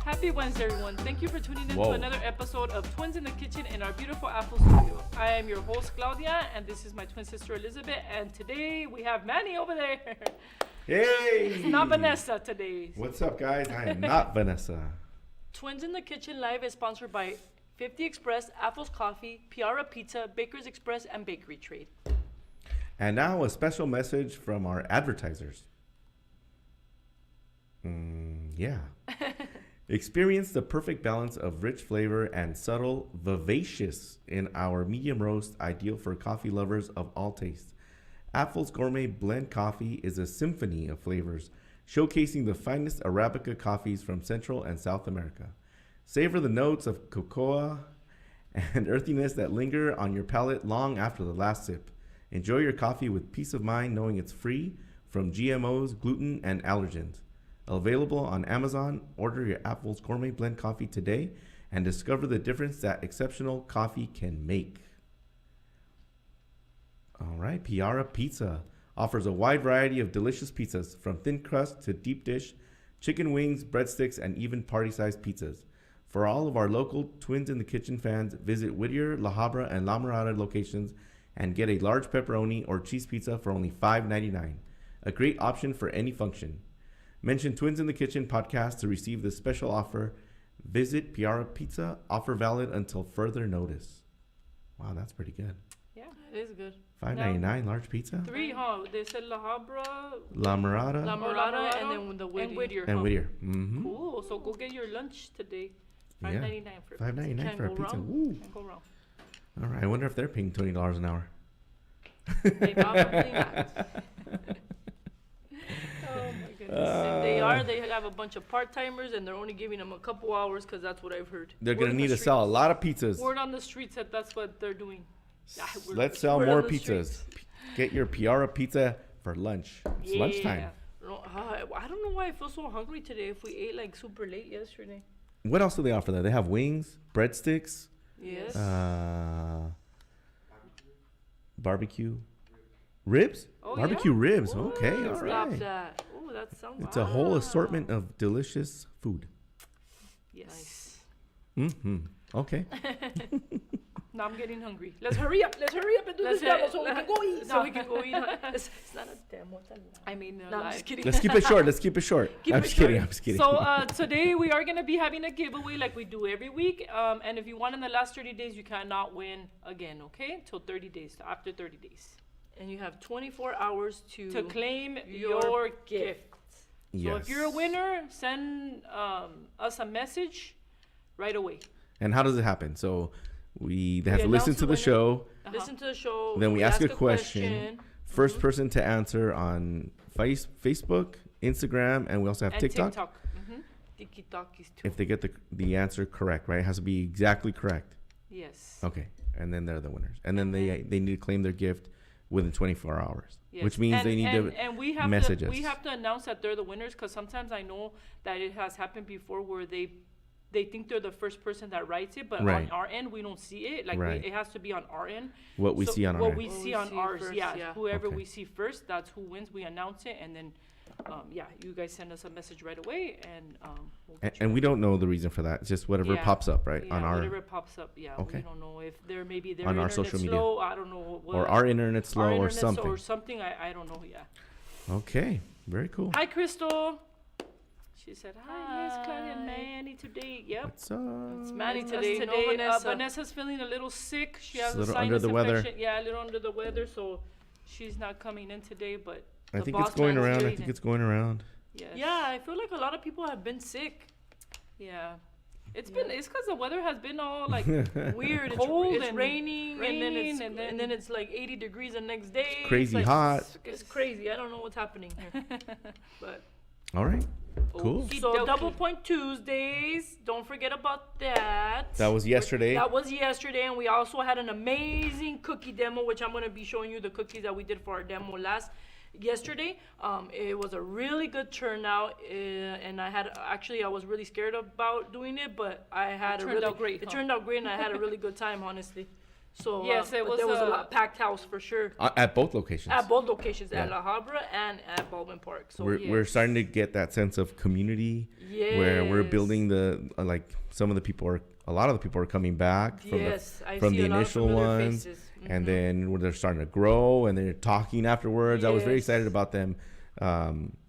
Happy Wednesday, everyone. Thank you for tuning in Whoa. to another episode of Twins in the Kitchen in our beautiful Apple studio. I am your host, Claudia, and this is my twin sister, Elizabeth. And today we have Manny over there. Hey! It's not Vanessa today. What's up, guys? I am not Vanessa. Twins in the Kitchen Live is sponsored by 50 Express, Apple's Coffee, Piara Pizza, Baker's Express, and Bakery Trade. And now a special message from our advertisers. Yeah. Experience the perfect balance of rich flavor and subtle vivacious in our medium roast, ideal for coffee lovers of all tastes. Apple's Gourmet Blend Coffee is a symphony of flavors, showcasing the finest Arabica coffees from Central and South America. Savor the notes of cocoa and earthiness that linger on your palate long after the last sip. Enjoy your coffee with peace of mind knowing it's free from GMOs, gluten, and allergens. Available on Amazon, order your Apple's Gourmet Blend Coffee today and discover the difference that exceptional coffee can make. All right, Piara Pizza offers a wide variety of delicious pizzas, from thin crust to deep dish, chicken wings, breadsticks, and even party-sized pizzas. For all of our local Twins in the Kitchen fans, visit Whittier, La Habra, and La Mirada locations and get a large pepperoni or cheese pizza for only $5.99. A great option for any function. Mention Twins in the Kitchen podcast to receive this special offer. Visit Piara Pizza. Offer valid until further notice. Wow, that's pretty good. Yeah, it is good. $5.99 large pizza? 3, huh? They said La Habra, La Mirada, La Mirada, and then the Whittier. And Whittier. and huh? Whittier. Mm-hmm. Cool. So go get your lunch today. Yeah. $5.99 for a pizza. $5.99 Can't for a go pizza. wrong. Woo. Can't go wrong. All right. I wonder if they're paying $20 an hour. They probably not. Oh my goodness. If they are, they have a bunch of part-timers and they're only giving them a couple hours because that's what I've heard. They're going Word to on need the to sell a streets. lot of pizzas. Word on the streets that that's what they're doing. Let's sell Word more on the pizzas. streets. Get your Piara Pizza for lunch. It's lunchtime. No, I don't know why I feel so hungry today if we ate like super late yesterday. What else do they offer there? They have wings, breadsticks, Yes. barbecue, ribs? Oh, Barbecue yeah? ribs. Ooh, Okay, all stop right. that. Oh, that sounds It's a whole assortment of delicious food. Yes. Mm-hmm. Okay. Now I'm getting hungry. Let's hurry up and do this demo so we can go eat. So we can go eat. It's not a demo, it's a live. I mean, No, I'm live. just kidding. Let's keep it short. Let's keep it short. Keep I'm it just kidding. short. I'm just kidding. So today we are going to be having a giveaway like we do every week. And if you won in the last 30 days, you cannot win again, okay? Till 30 days, after 30 days. And you have 24 hours To claim your your gift. yes. So if you're a winner, send us a message right away. And how does it happen? So they have to announce listen the to the winner. show. Listen to the show. Then we ask a question. First Mhm. person to answer on Facebook, Instagram, and we also have And TikTok. Mhm. TikTok is too. If they get the answer correct, right? It has to be exactly correct. Yes. Okay. And then they're the winners. And then they need to claim their gift within 24 hours, Yes. which means they need to and we have message to, us. we have to announce that they're the winners because sometimes I know that it has happened before where they think they're the first person that writes it, but Right. on our end we don't see it. Like Right. it has to be on our end. what we So see on our what end. we What see we on see ours, first, yeah. yeah. Whoever Okay. we see first, that's who wins. We announce it, and then you guys send us a message right away, and we'll get And you we that. don't know the reason for that. It's just whatever Yeah. pops up, right? Yeah, on our whatever pops up. Yeah, Okay. we don't know if they're maybe their On our internet's social media. slow. I don't know. What, or our internet's slow our or internet's something. or something. I don't know. Yeah. Okay. Very cool. Hi, Crystal. She said, hi, Miss Claudia and Hi. Manny today. Yep. What's up? It's Manny Us today. No today. Vanessa. Vanessa's feeling a little sick. She She's has a a little sinus under the weather. infection. Yeah, a little under the weather, so she's not coming in today. But I the think boss it's going man's around. I doing think it. it's going around. Yes. Yeah, I feel like a lot of people have been sick. Yeah. It's Yeah. been. It's because the weather has been all like Weird. Cold It's and raining, and then raining, it's and and then- then it's like 80 degrees the next day. Crazy It's like, hot. It's crazy. I don't know what's happening here. But All right. Cool. Okey So dokey. Double Point Tuesdays, don't forget about that. That was yesterday. That was yesterday, and we also had an amazing cookie demo, which I'm gonna be showing you the cookies that we did for our demo yesterday. It was a really good turnout, and I was really scared about doing it, but I had It a turned really out great, It huh? turned out great, and I had a really good time, honestly. So Yes, it but was, there was a lot packed house for sure At both locations. at both locations, at Yeah. La Habra and at Baldwin Park. So We're starting to get that sense of community where we're Yes. building a lot of the people are coming back from yes, I from see the a lot of initial familiar ones, faces. and Mhm. then when they're starting to grow and they're talking afterwards. I was very Yes. excited about them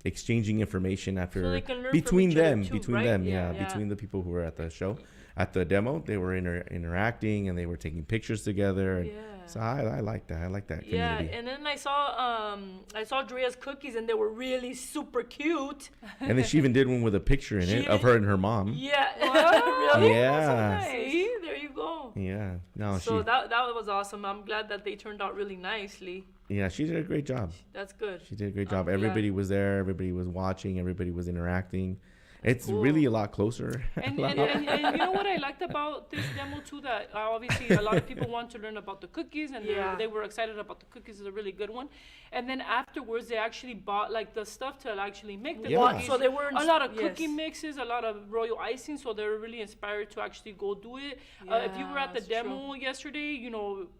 exchanging information after So they can learn from between each other them, too, right? yeah, Yeah. between the people who were at the show, at the demo. They were interacting and they were taking pictures together. And Yeah. so I like that. I like that Yeah, community. and then I saw Drea's cookies, and they were really super cute. And then she even did one with a picture in She it of even- her and her mom. Yeah, Wow. really? Yeah. See, there you go. Yeah. No, So she that was awesome. I'm glad that they turned out really nicely. she did a great job. That's good. She did a great I'm job. glad. Everybody was there. Everybody was watching. Everybody was interacting. It's Cool. really a lot closer. And you know what I liked about this demo too, that obviously a lot of people want to learn about the cookies, and Yeah. they were excited about the cookies. Is a really good one. And then afterwards, they actually bought like the stuff to actually make the Yeah. cookies. So they were a lot of yes. cookie mixes, a lot of royal icing, so they're really inspired to actually go do it. If you were at the Yeah, that's demo yesterday,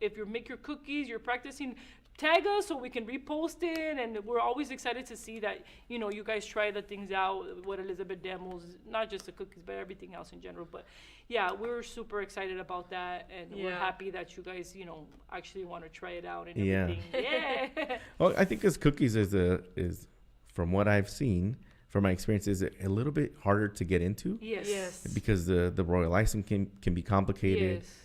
if you make your cookies, you're practicing, tag us so we can repost it, and we're always excited to see that you guys try the things out what Elizabeth demos, not just the cookies but everything else in general. But yeah, we're super excited about that, and we're Yeah. happy that you guys actually want to try it out and Yeah. everything. Yeah. Well, I think this cookies is from what I've seen, from my experience, is a little bit harder to get into Yes. Yes. because the royal icing can be complicated. Yes.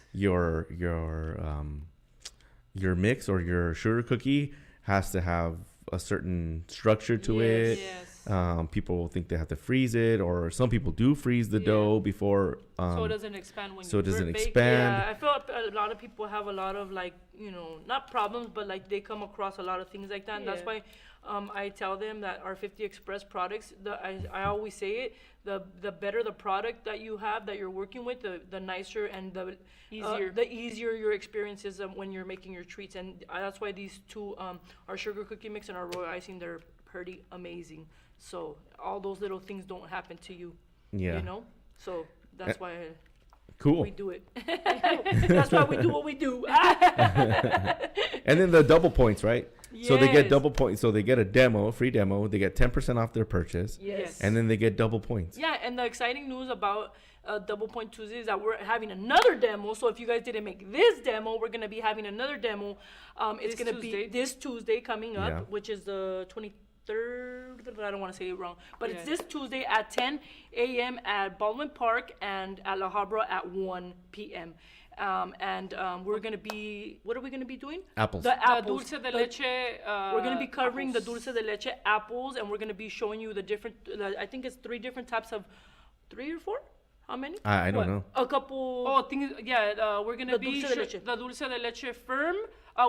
Your mix or your sugar cookie has to have a certain structure to it. Yes. People think they have to freeze it, or some people do freeze the Yeah. dough before. So it doesn't expand when so you it doesn't bake. expand. Yeah, I feel like a lot of people have a lot of not problems, but like they come across a lot of things like that. And that's Yeah. why I tell them that our 50 Express products, I always say it, the better the product that you have that you're working with, the nicer and the easier your experience is when you're making your treats. And that's why these two, our sugar cookie mix and our royal icing, they're pretty amazing. So all those little things don't happen to you, Yeah. So that's why Cool. we do it. That's why we do what we do. And then the double points, right? So they get Yes. double points. So they get a free demo. They get 10% off their purchase. Yes. And then they get double points. Yeah, and the exciting news about Double Point Tuesday is that we're having another demo. So if you guys didn't make this demo, we're going to be having another demo. It's This going to be Tuesday. this Tuesday coming up, Yeah. which is the 23rd. I don't want to say it wrong. But it's Yeah. this Tuesday at 10 a.m. at Baldwin Park and at La Habra at 1 p.m. We're going to be, what are we going to be doing? Apples. The The apples. dulce de The- leche. We're going to be covering the apples. dulce de leche apples, and we're going to be showing you the different, I think it's 3 different types of, 3 or 4? How many? I don't What? know. A couple. Oh, we're gonna The be dulce de leche. the dulce de leche firm.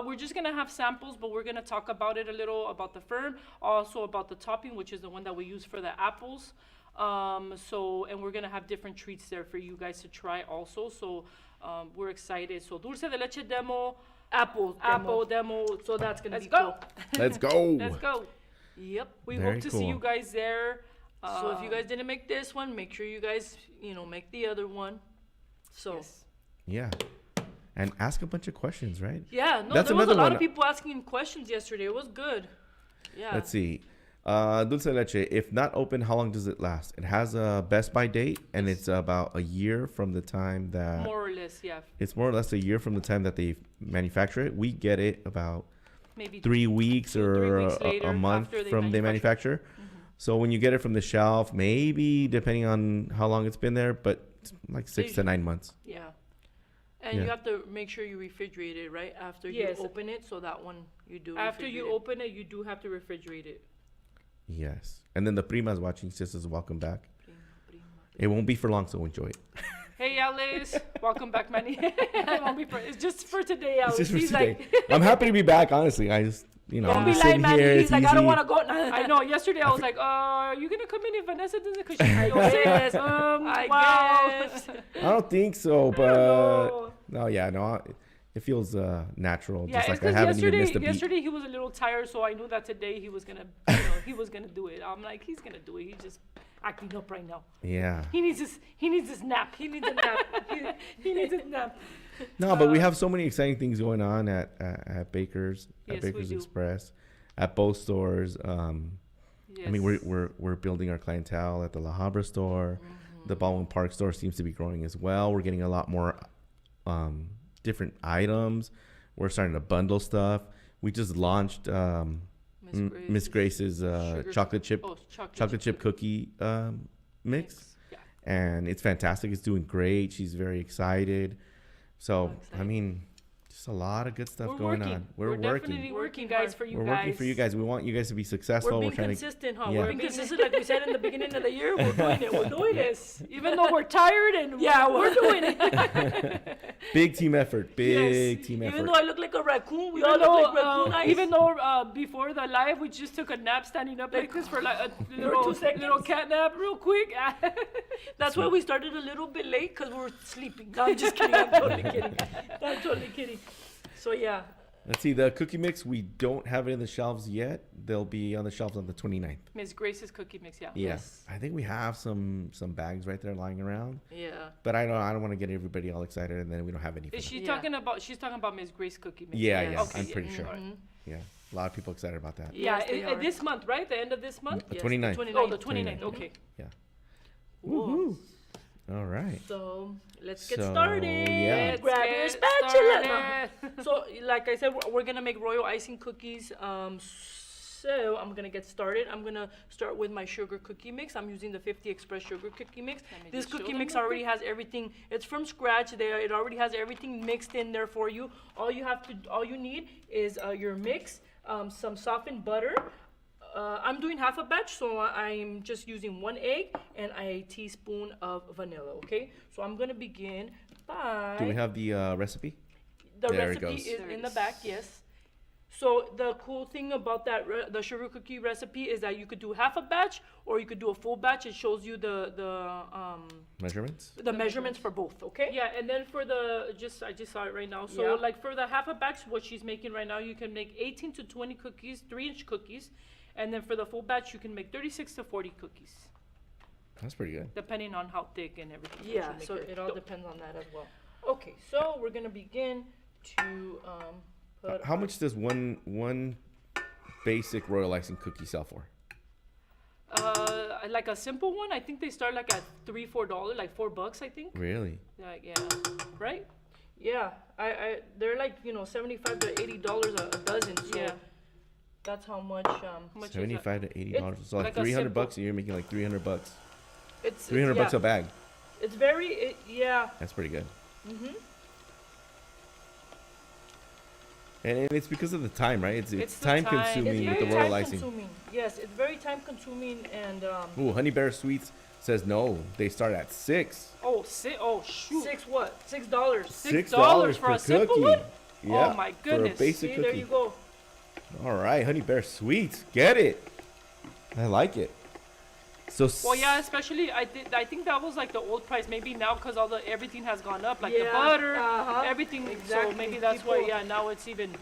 We're just gonna have samples, but we're gonna talk about it a little about the firm, also about the topping, which is the one that we use for the apples. And we're gonna have different treats there for you guys to try also. So we're excited. So dulce de leche demo, apple demo. So that's going to Let's be go. cool. Let's go. Let's go. Yep. We Very hope to see cool. you guys there. So if you guys didn't make this one, make sure you guys, make the other one. So, Yes. Yeah. And ask a bunch of questions, right? yeah, no, That's there was a another lot one. of people asking questions yesterday. It was good. Yeah. Let's see. Dulce de leche, if not open, how long does it last? It has a best by date, and it's about a year from the time that More or less, yeah. it's more or less a year from the time that they manufacture it. We get it about Maybe 3 weeks 2 or 3 or weeks a later month after they from they manufacture. manufacture. So when you get it from the shelf, maybe depending on how long it's been there, but it's like 6 to 9 months. Yeah. And Yeah. you have to make sure you refrigerate it, right? After Yes. you open it, so that one you do. After you refrigerate it. open it, you do have to refrigerate it. Yes. And then the prima's watching. Sisters, welcome back. Prima. It won't be for long, so enjoy it. Hey, Alice. Welcome back, Manny. It won't be it's just for today, Alice. It's just for He's today. like, I'm happy to be back, honestly. I just Don't be sitting lying, man. here, He's it's like, I don't easy. want to go. I know. Yesterday I was like, are you gonna come in if Vanessa doesn't? Cause she's I guess. I wow. guess. I don't think so, but know. no, yeah, no, it feels natural. Yeah, just it's like I haven't even missed a beat. yesterday he was a little tired, so I knew that today he was gonna, he was gonna do it. I'm like, he's gonna do it. He's just acting up right now. Yeah. He needs his nap. He needs a nap. he needs his nap. No, but we have so many exciting things going on at Baker's, Yes, at we Baker's do. Express, at both stores. Yes. I mean, we're building our clientele at the La Habra store. The Baldwin Park store seems to be growing as well. We're getting a lot more different items. We're starting to bundle stuff. We just launched Miss Grace's chocolate chip cookie mix. Yeah. And it's fantastic. It's doing great. She's very excited. So, I mean, just a lot of good stuff going on. We're working. Definitely working, guys, for you We're guys. working for you guys. We want you guys to be successful. We're being trying consistent, huh? yeah. We're being consistent, like we said in the beginning of the year. We're doing it. We're doing this. Even though we're tired and we're doing it. Big team effort. Big team effort. Even though I look like a raccoon, we all look like raccoon eyes. Even though before the live we just took a nap standing up like this for like a little, 2 seconds. little cat nap real quick. That's why we started a little bit late, because we were sleeping. No, I'm just kidding. I'm totally kidding. I'm totally kidding. So, yeah. Let's see. The cookie mix, we don't have it in the shelves yet. They'll be on the shelves on the 29th. Miss Grace's cookie mix, yeah. Yes. I think we have some bags right there lying around. Yeah. But I don't want to get everybody all excited and then we don't have any. Is she talking about? She's talking about Miss Grace cookie mix. Yeah, Yes. yeah. Okay, I'm yeah. pretty sure. Alright. Yeah. A lot of people excited about that. Yeah, Yes, they are. this month, right? The end of this month? The Yes, 29th. 29th. Oh, the 29th. Okay. Yeah. Whoa. Woohoo. All right. So, let's get So, started. yeah. Grab your Get spatula. started. So, like I said, we're going to make royal icing cookies. So, I'm going to get started. I'm going to start with my sugar cookie mix. I'm using the 50 Express sugar cookie mix. Let me This just show cookie them mix real already has everything. It's from scratch. It already has everything mixed in there for you. All you need is your mix, some softened butter. I'm doing half a batch, so I'm just using 1 egg and a teaspoon of vanilla, okay? So I'm gonna begin by... Do we have the recipe? The There it recipe goes. is There in it the is. back, yes. So the cool thing about that, the sugar cookie recipe is that you could do half a batch or you could do a full batch. It shows you the Measurements? measurements for both, okay? Yeah, and then for the I just saw it right now. So Yeah. like for the half a batch, what she's making right now, you can make 18 to 20 cookies, 3-inch cookies, and then for the full batch, you can make 36 to 40 cookies, That's pretty good. depending on how thick and everything. that Yeah, you make so your it all dough. depends on that as well. Okay, so we're gonna begin to put How much does one basic royal icing cookie sell for? Like a simple one, I think they start like at $3-4, like $4, I think. Really? Like yeah, right? Yeah, they're like, $75 to $80 a dozen. So Yeah. that's how much. How much is that? $75 to $80. So like like a 300 simple- bucks, and you're making like 300 bucks. It's 300 bucks a bag. It's very yeah. That's pretty good. Mhm. And it's because of the time, right? It's It's the time time. consuming It's with the very royal time icing. consuming. Yes, it's very time consuming and Ooh, Honey Bear Sweets says no. They start at $6. Oh, shoot. $6 what? $6. $6 for per a simple cookie. one? Yeah, Oh, my For goodness. a basic See, cookie. there you go. All right, Honey Bear Sweets. Get it. I like it. So Well, yeah, especially I think that was like the old price. Maybe now because everything has gone up, like the Yeah, butter, uh-huh, everything. exactly. So maybe that's why. People- Yeah, now it's even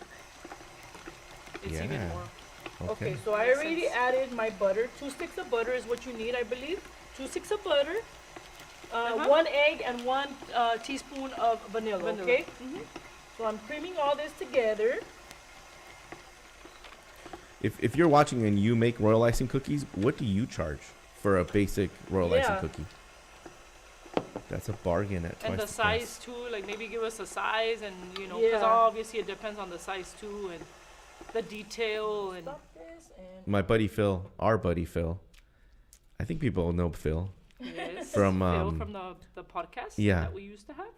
Yeah. more. Okay, so I Makes already sense. added my butter. 2 sticks of butter is what you need, I believe. 2 sticks of butter, Uh-huh. 1 egg, and 1 teaspoon of vanilla. Vanilla. Okay. So I'm creaming all this together. if you're watching and you make royal icing cookies, what do you charge for a basic royal icing Yeah. cookie? That's a bargain at twice And the price. size too, like maybe give us a size, and because Yeah. obviously it depends on the size too, and the detail, and Stop this and My buddy Phil, our buddy Phil. I think people know Phil. yes, From, Phil from the podcast yeah. that we used to have.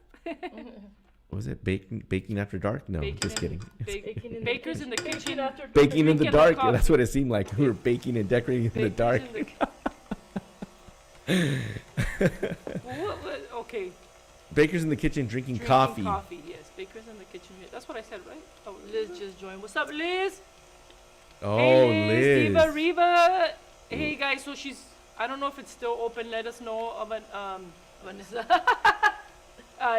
Was it baking after dark? No, Baking just in- kidding. baking in Bakers the in the kitchen. kitchen. After Baking in the Drinking dark. coffee. That's what it seemed like. We were baking and decorating in the Bakers dark. in okay. Bakers in the kitchen drinking coffee. Coffee, yes. Bakers in the kitchen. Yeah, that's what I said, right? Oh, Liz just joined. What's up, Liz? Oh, Hey, Liz. Diva Riva. Hey guys, so I don't know if it's still open. Let us know of Vanessa.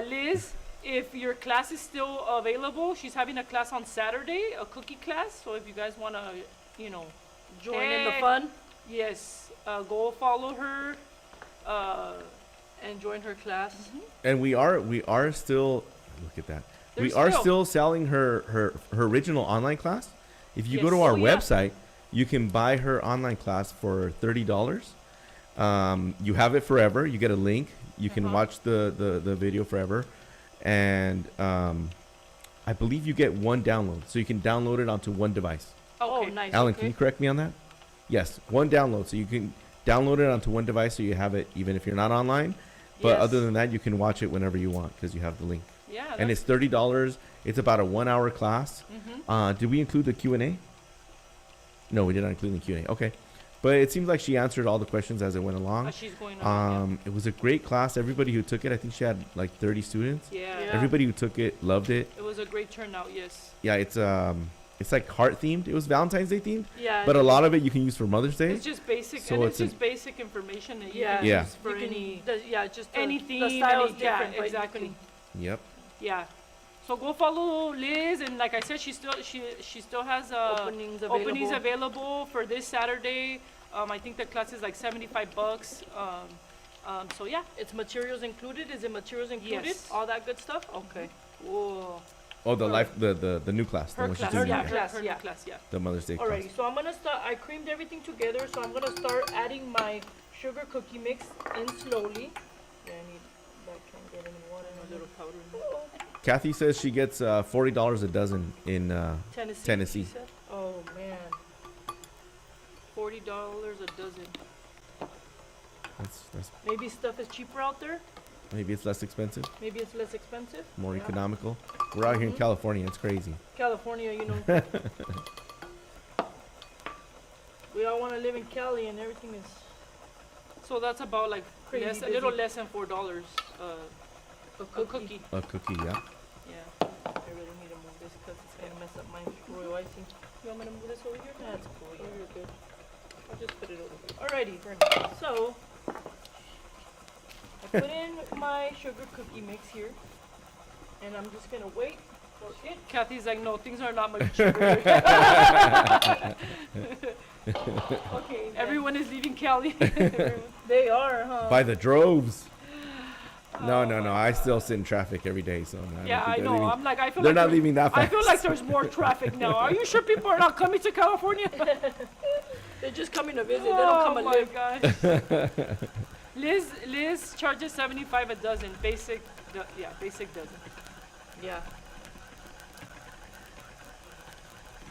Liz, if your class is still available, she's having a class on Saturday, a cookie class. So if you guys want to, Join in the fun yes, go follow her. and join her class. And we are still, look at that. We There's are still- still selling her original online class. If you go Yes. to our Oh, yeah. website, you can buy her online class for $30. You have it forever. You get a link. You can watch the video forever. And I believe you get one download. So you can download it onto one device. Okay. Oh, nice. Alan, okay. can you correct me on that? Yes, one download. So you can download it onto one device so you have it even if you're not online. But Yes. other than that, you can watch it whenever you want because you have the link. Yeah. And it's $30. It's about a 1 hour class. Did we include the Q&A? No, we did not include the Q&A. Okay. But it seems like she answered all the questions as it went along. she's going on. It was a great class. Everybody who took it, I think she had like 30 students. Yeah. Yeah. Everybody who took it loved it. It was a great turnout. Yes. Yeah, it's like heart themed. It was Valentine's Day themed, Yeah. but a lot of it you can use for Mother's Day. It's just basic, So and it's it's just basic information that you Yeah. can Yeah. use for You can- any just anything. The style is yeah, different. but you exactly. can- Yep. Yeah. So go follow Liz, and like I said, she still has openings available for this Saturday. I think the class is like $75. So yeah. It's materials included. Is it materials included? Yes. All that good stuff. Okay. Cool. Oh, the new class. The Her one she's class, doing yeah. now. Class, her yeah. class, yeah. The Mother's Day class. Alrighty. So I'm gonna start. I creamed everything together. So I'm gonna start adding my sugar cookie mix in slowly. Yeah, I need. That can't get any water. A little powder. Oh, Kathy says she gets $40 a dozen in Tennessee. Tennessee. she said. Oh man. $40 a dozen. That's Maybe stuff is cheaper out there. maybe it's less expensive, Maybe it's less expensive. more Yeah. economical. We're out here in California. It's crazy. California, you know. We all want to live in Cali, and everything is. So that's about like Crazy a little busy. less than $4 a cookie. A cookie, yeah. Yeah. I really need to move this because it's gonna mess up my royal icing. You want me to move this over here? That's cool. Oh, Yeah. you're good. I'll just put it over here. Alrighty. So I put in my sugar cookie mix here, and I'm just gonna wait for it. Kathy's like, no, things are not much cheaper. Okay. then. Everyone is leaving Cali. They are, huh? By the droves. No. I still sit in traffic every day, so no, Yeah, I don't think they're know. leaving. I'm like, I feel They're like not there's- leaving that I fast. feel like there's more traffic now. Are you sure people are not coming to California? They're just coming to visit. They don't come Oh and my live. gosh. Liz charges 75 a dozen. Basic dozen. Yeah.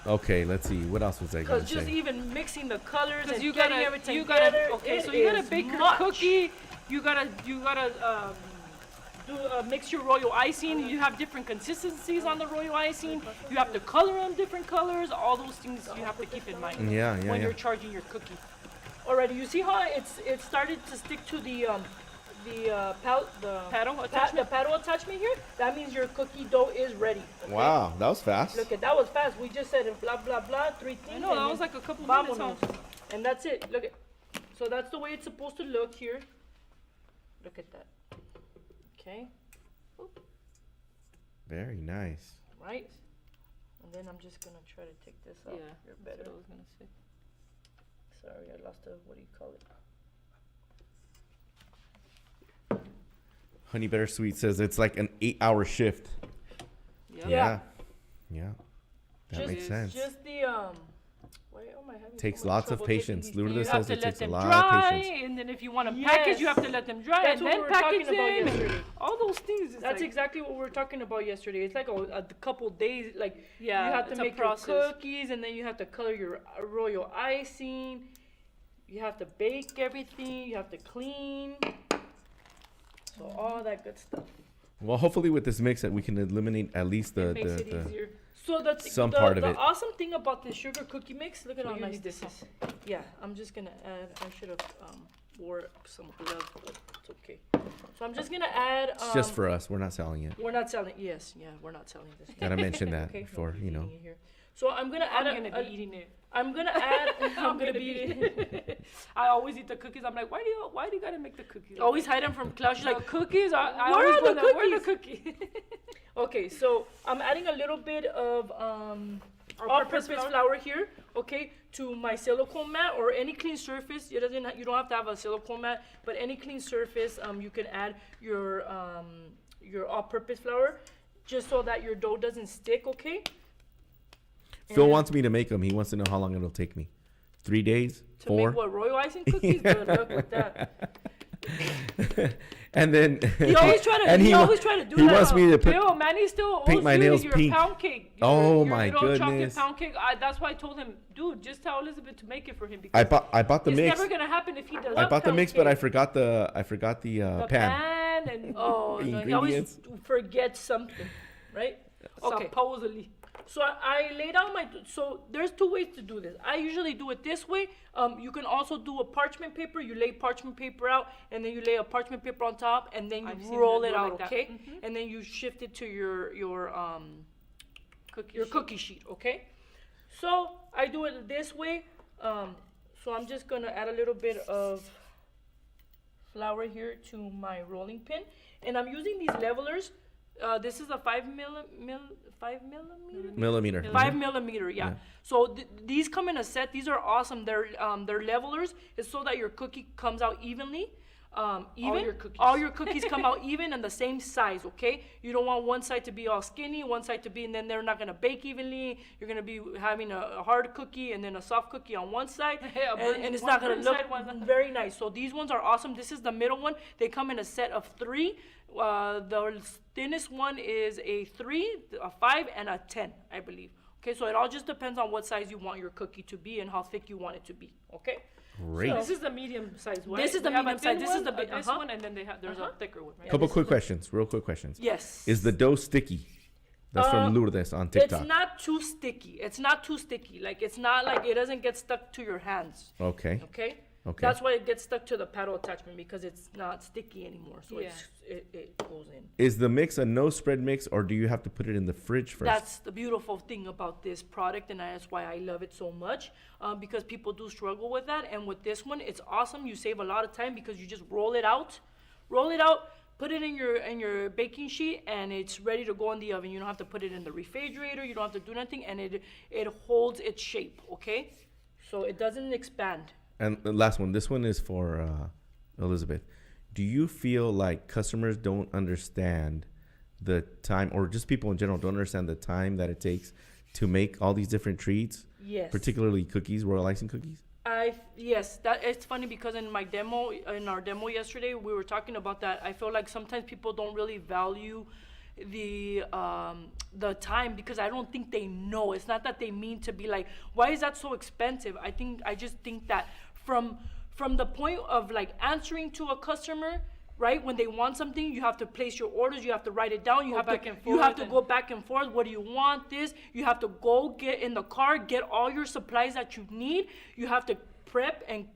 Okay, let's see. What else was I going Because to just say? even mixing the colors Because and you getting gotta, everything you gotta, together, okay, it so you gotta is bake your much. cookie. You gotta mix your royal icing. You have different consistencies on the royal icing. You have to color them different colors. All those things you have to keep in mind Yeah. when you're charging your cookie. Already, you see how it started to stick to the Paddle the attachment. paddle attachment here? That means your cookie dough is ready. Okay? Wow, that was fast. Look at that was fast. We just said blah blah blah, three I things. know, and that then was like a couple minutes. Huh? vámonos. And that's it. Look at. So that's the way it's supposed to look here. Look at that. Okay. Very nice. Right. And then I'm just gonna try to take this off. Yeah, You're that's better. what I was gonna say. Sorry, I lost the what do you call it? Honey Better Sweet says it's like an 8-hour shift. Yep. Yeah. Yeah. That Just- makes sense. Just the why am I having so Takes much lots of trouble taking patience. these Lourdes things You have says to it let takes a them lot of dry, patience. and then if you want to package, you have to Yes. let them dry, That's and what then we were package talking about them. yesterday. All those things. It's That's like, exactly what we were talking about yesterday. It's like a couple days. Like Yeah, you have to it's a make process. your cookies, and then you have to color your royal icing. You have to bake everything. You have to clean. So all that good stuff. Well, hopefully with this mix that we can eliminate at least It makes it the easier. So that's Some part of the it. awesome thing about this sugar cookie mix. Look at how You nice need this this is. Yeah, I'm just gonna add. I should have wore some gloves, but it's okay. So I'm just gonna add. it's just for us. We're not selling it. We're not selling. Yes, yeah, we're not selling this. Gotta mention that Okay, before, no, you know. leaving it here. So I'm gonna add I'm gonna be eating it. I'm gonna add. I'm gonna be eating. I always eat the cookies. I'm like, why do you gotta make the cookies? Always hide them from Klaus. She's The like, cookies. I where always are the wonder, where are the cookies? cookies? Okay, so I'm adding a little bit of all-purpose flour here, okay, to my silicone mat or any clean surface. You don't have to have a silicone mat, but any clean surface, you can add your all-purpose flour, just so that your dough doesn't stick, okay? Phil wants me to make them. He wants to know how long it'll take me. 3 days? To 4? make what, royal icing cookies? Good luck with that. And then He always try to do he that. wants me to put Bill, Manny still paint owes my you nails your pink. pound cake. Oh, your my little chocolate goodness. pound cake. That's why I told him, dude, just tell Elizabeth to make it for him. Because I bought the it's mix. never gonna happen if he does. I bought the pound mix, but I cake. forgot the The pan. pan and Oh, no, he always Ingredients. forgets something, right? Okay. supposedly. So I laid out so there's 2 ways to do this. I usually do it this way. You can also do a parchment paper. You lay parchment paper out, and then you lay a parchment paper on top, and then I've you seen roll them it do it out, like that. okay? Mhm. And then you shift it to your Cookie sheet. cookie sheet, okay? So I do it this way. So I'm just gonna add a little bit of flour here to my rolling pin, and I'm using these levelers. This is a 5 millimeter. Millimeter. 5 millimeter, yeah. Yeah. So these come in a set. These are awesome. They're levelers. It's so that your cookie comes out evenly. All your cookies come out even and the same size, okay? You don't want one side to be all skinny, one side to be, and then they're not gonna bake evenly. You're gonna be having a hard cookie and then a soft cookie on one side, and it's not gonna look very nice. So these ones are awesome. This is the middle one. They come in a set of 3. The thinnest one is a 3, a 5, and a 10, I believe. Okay, so it all just depends on what size you want your cookie to be and how thick you want it to be, okay? Great. So this is the medium size one. This is the We have a medium size. thin This is one, the big- this one, and then there's a thicker one, right? Couple quick questions. Real quick questions. Yes. Is the dough sticky? That's from Lourdes on TikTok. It's not too sticky. Like, it's not like it doesn't get stuck to your hands, Okay. okay? Okay. That's why it gets stuck to the paddle attachment, because it's not sticky anymore, so Yeah. it goes in. Is the mix a no spread mix, or do you have to put it in the fridge first? That's the beautiful thing about this product, and that's why I love it so much, because people do struggle with that. And with this one, it's awesome. You save a lot of time because you just roll it out, put it in your baking sheet, and it's ready to go in the oven. You don't have to put it in the refrigerator. You don't have to do nothing, and it holds its shape. Okay, so it doesn't expand. And the last one. This one is for Elizabeth. Do you feel like customers don't understand the time, or just people in general don't understand the time that it takes to make all these different treats? Yes. Particularly cookies, royal icing cookies? Yes, that it's funny because in our demo yesterday, we were talking about that. I feel like sometimes people don't really value the time, because I don't think they know. It's not that they mean to be like, why is that so expensive? I just think that from the point of like answering to a customer, right? When they want something, you have to place your orders. You have to write it down. You have to go back and forth. What do you want? This. You have to go get in the car, get all your supplies that you need. You have to prep, and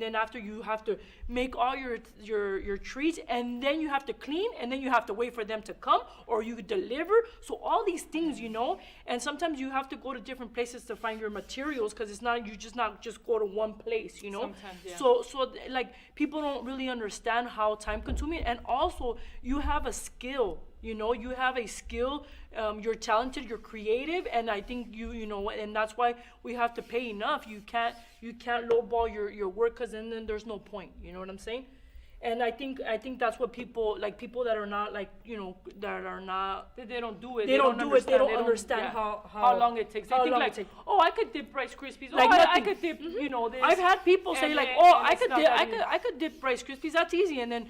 then after you have to make all your treats, and then you have to clean, and then you have to wait for them to come, or you deliver. So all these things, and sometimes you have to go to different places to find your materials, because it's not just go to one place, Sometimes, yeah. So like people don't really understand how time consuming, and also you have a skill. You have a skill, you're talented, you're creative, and I think and that's why we have to pay enough. You can't lowball your work, because then there's no point. You know what I'm saying? And I think that's what people that are not that are not, They don't do it. they don't understand how long it takes. They how think long like, it takes. oh, I could dip Rice Krispies. Like Oh, I nothing. could dip, this. I've had people say And like, then- oh, and I it's could not dip, that easy. I could dip Rice Krispies. That's easy. And then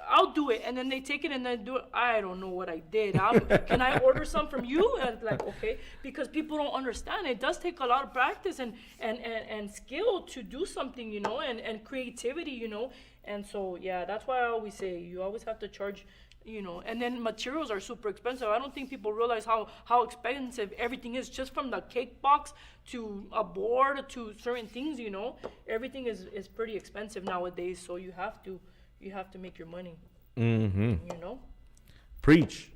I'll do it, and then they take it and then do it. I don't know what I did. Can I order some from you? And like, okay, because people don't understand. It does take a lot of practice and skill to do something, and creativity, And so yeah, that's why I always say you always have to charge. And then materials are super expensive. I don't think people realize how expensive everything is, just from the cake box to a board to certain things, Everything is pretty expensive nowadays, so you have to make your money, Mm-hmm. you know? Preach.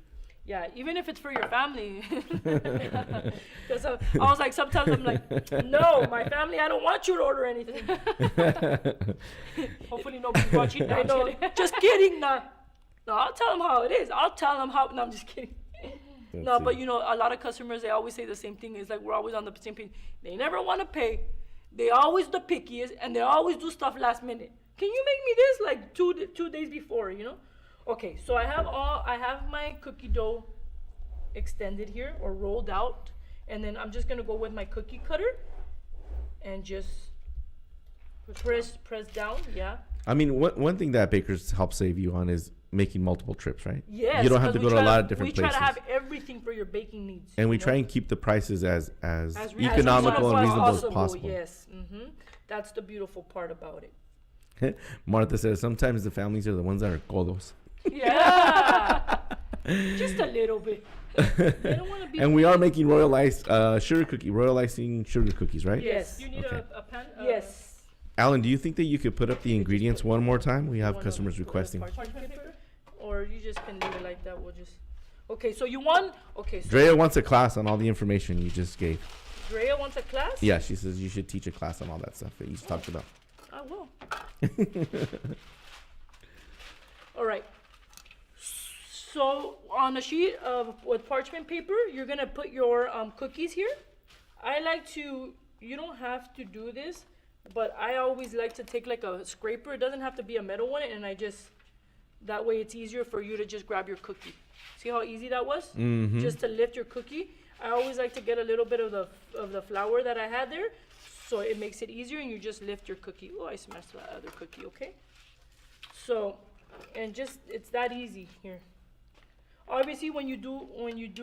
Yeah, even if it's for your family. Because I was like, sometimes I'm like, no, my family, I don't want you to order anything. Hopefully nobody's watching. No, I know. Just kidding. Nah. No, I'll tell them how it is. I'll tell them how. No, I'm just kidding. No, but you know, a lot of customers, they always say the same thing. It's like we're always on the same page. They never want to pay. They always the pickiest, and they always do stuff last minute. Can you make me this like two days before? You know. Okay, so I have my cookie dough extended here or rolled out, and then I'm just gonna go with my cookie cutter and just press down. Yeah. I mean, one thing that bakers help save you on is making multiple trips, right? Yes. You don't have to go to a lot of different places. We try to have everything for your baking needs. And we try and keep the prices as economical and reasonable as possible. Yes. That's the beautiful part about it. Martha says sometimes the families are the ones that are codos. Yeah. Just a little bit. They don't want to be. And we are making royal icing sugar cookies, right? Yes. You need a pen? Yes. Alan, do you think that you could put up the ingredients one more time? We have customers requesting. Parchment paper? Or you just can leave it like that. We'll just. Okay, so you want. Okay. So Drea wants a class on all the information you just gave. Drea wants a class? Yeah, she says you should teach a class on all that stuff that you just talked about. I will. All right. So on a sheet with parchment paper, you're gonna put your cookies here. I like to. You don't have to do this, but I always like to take like a scraper. It doesn't have to be a metal one, and I just. That way, it's easier for you to just grab your cookie. See how easy that was? Mm-hmm. Just to lift your cookie. I always like to get a little bit of the flour that I had there, so it makes it easier, and you just lift your cookie. Oh, I smashed that other cookie. Okay. So, and just it's that easy here. Obviously, when you do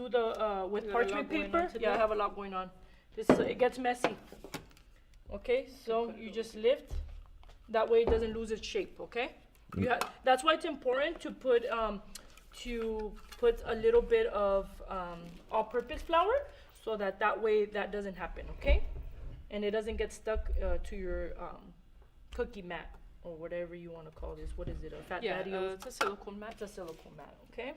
the with parchment paper, yeah, I have a lot going on. This it gets messy. Okay, so you just lift. That way, it doesn't lose its shape. Okay. That's why it's important to put a little bit of all-purpose flour, so that way that doesn't happen. Okay, and it doesn't get stuck to your cookie mat or whatever you want to call this. What is it? A fat daddy? It's a silicone mat. It's a silicone mat. Okay.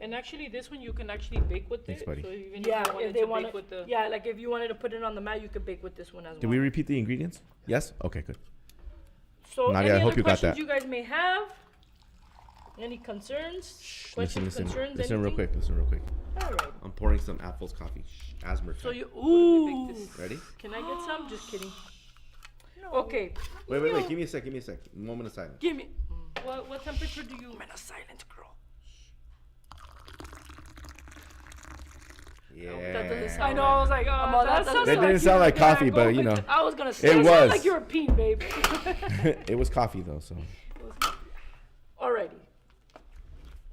And actually, this one you can actually bake with Thanks, it. buddy. So even If they want bake with the like if you wanted to put it on the mat, you could bake with this one as well. Did we repeat the ingredients? Yes? Okay, good. So Nadia, any I hope other you got questions that. you guys may have? Any concerns? Listen Concerns? real anything? quick. Listen real quick. All right. I'm pouring some Apple's coffee. Asthma. So you Ooh. Ready? Can I get some? Just kidding. Okay. Wait. Give me a sec. Moment of silence. Give me. What temperature do you? I'm in a silent girl. Yeah. That doesn't sound I know. I was like, oh, that doesn't That sound didn't sound like coffee, but you know, I was gonna say It it sounds was. like you're peeing, babe. it was coffee though. So Alrighty.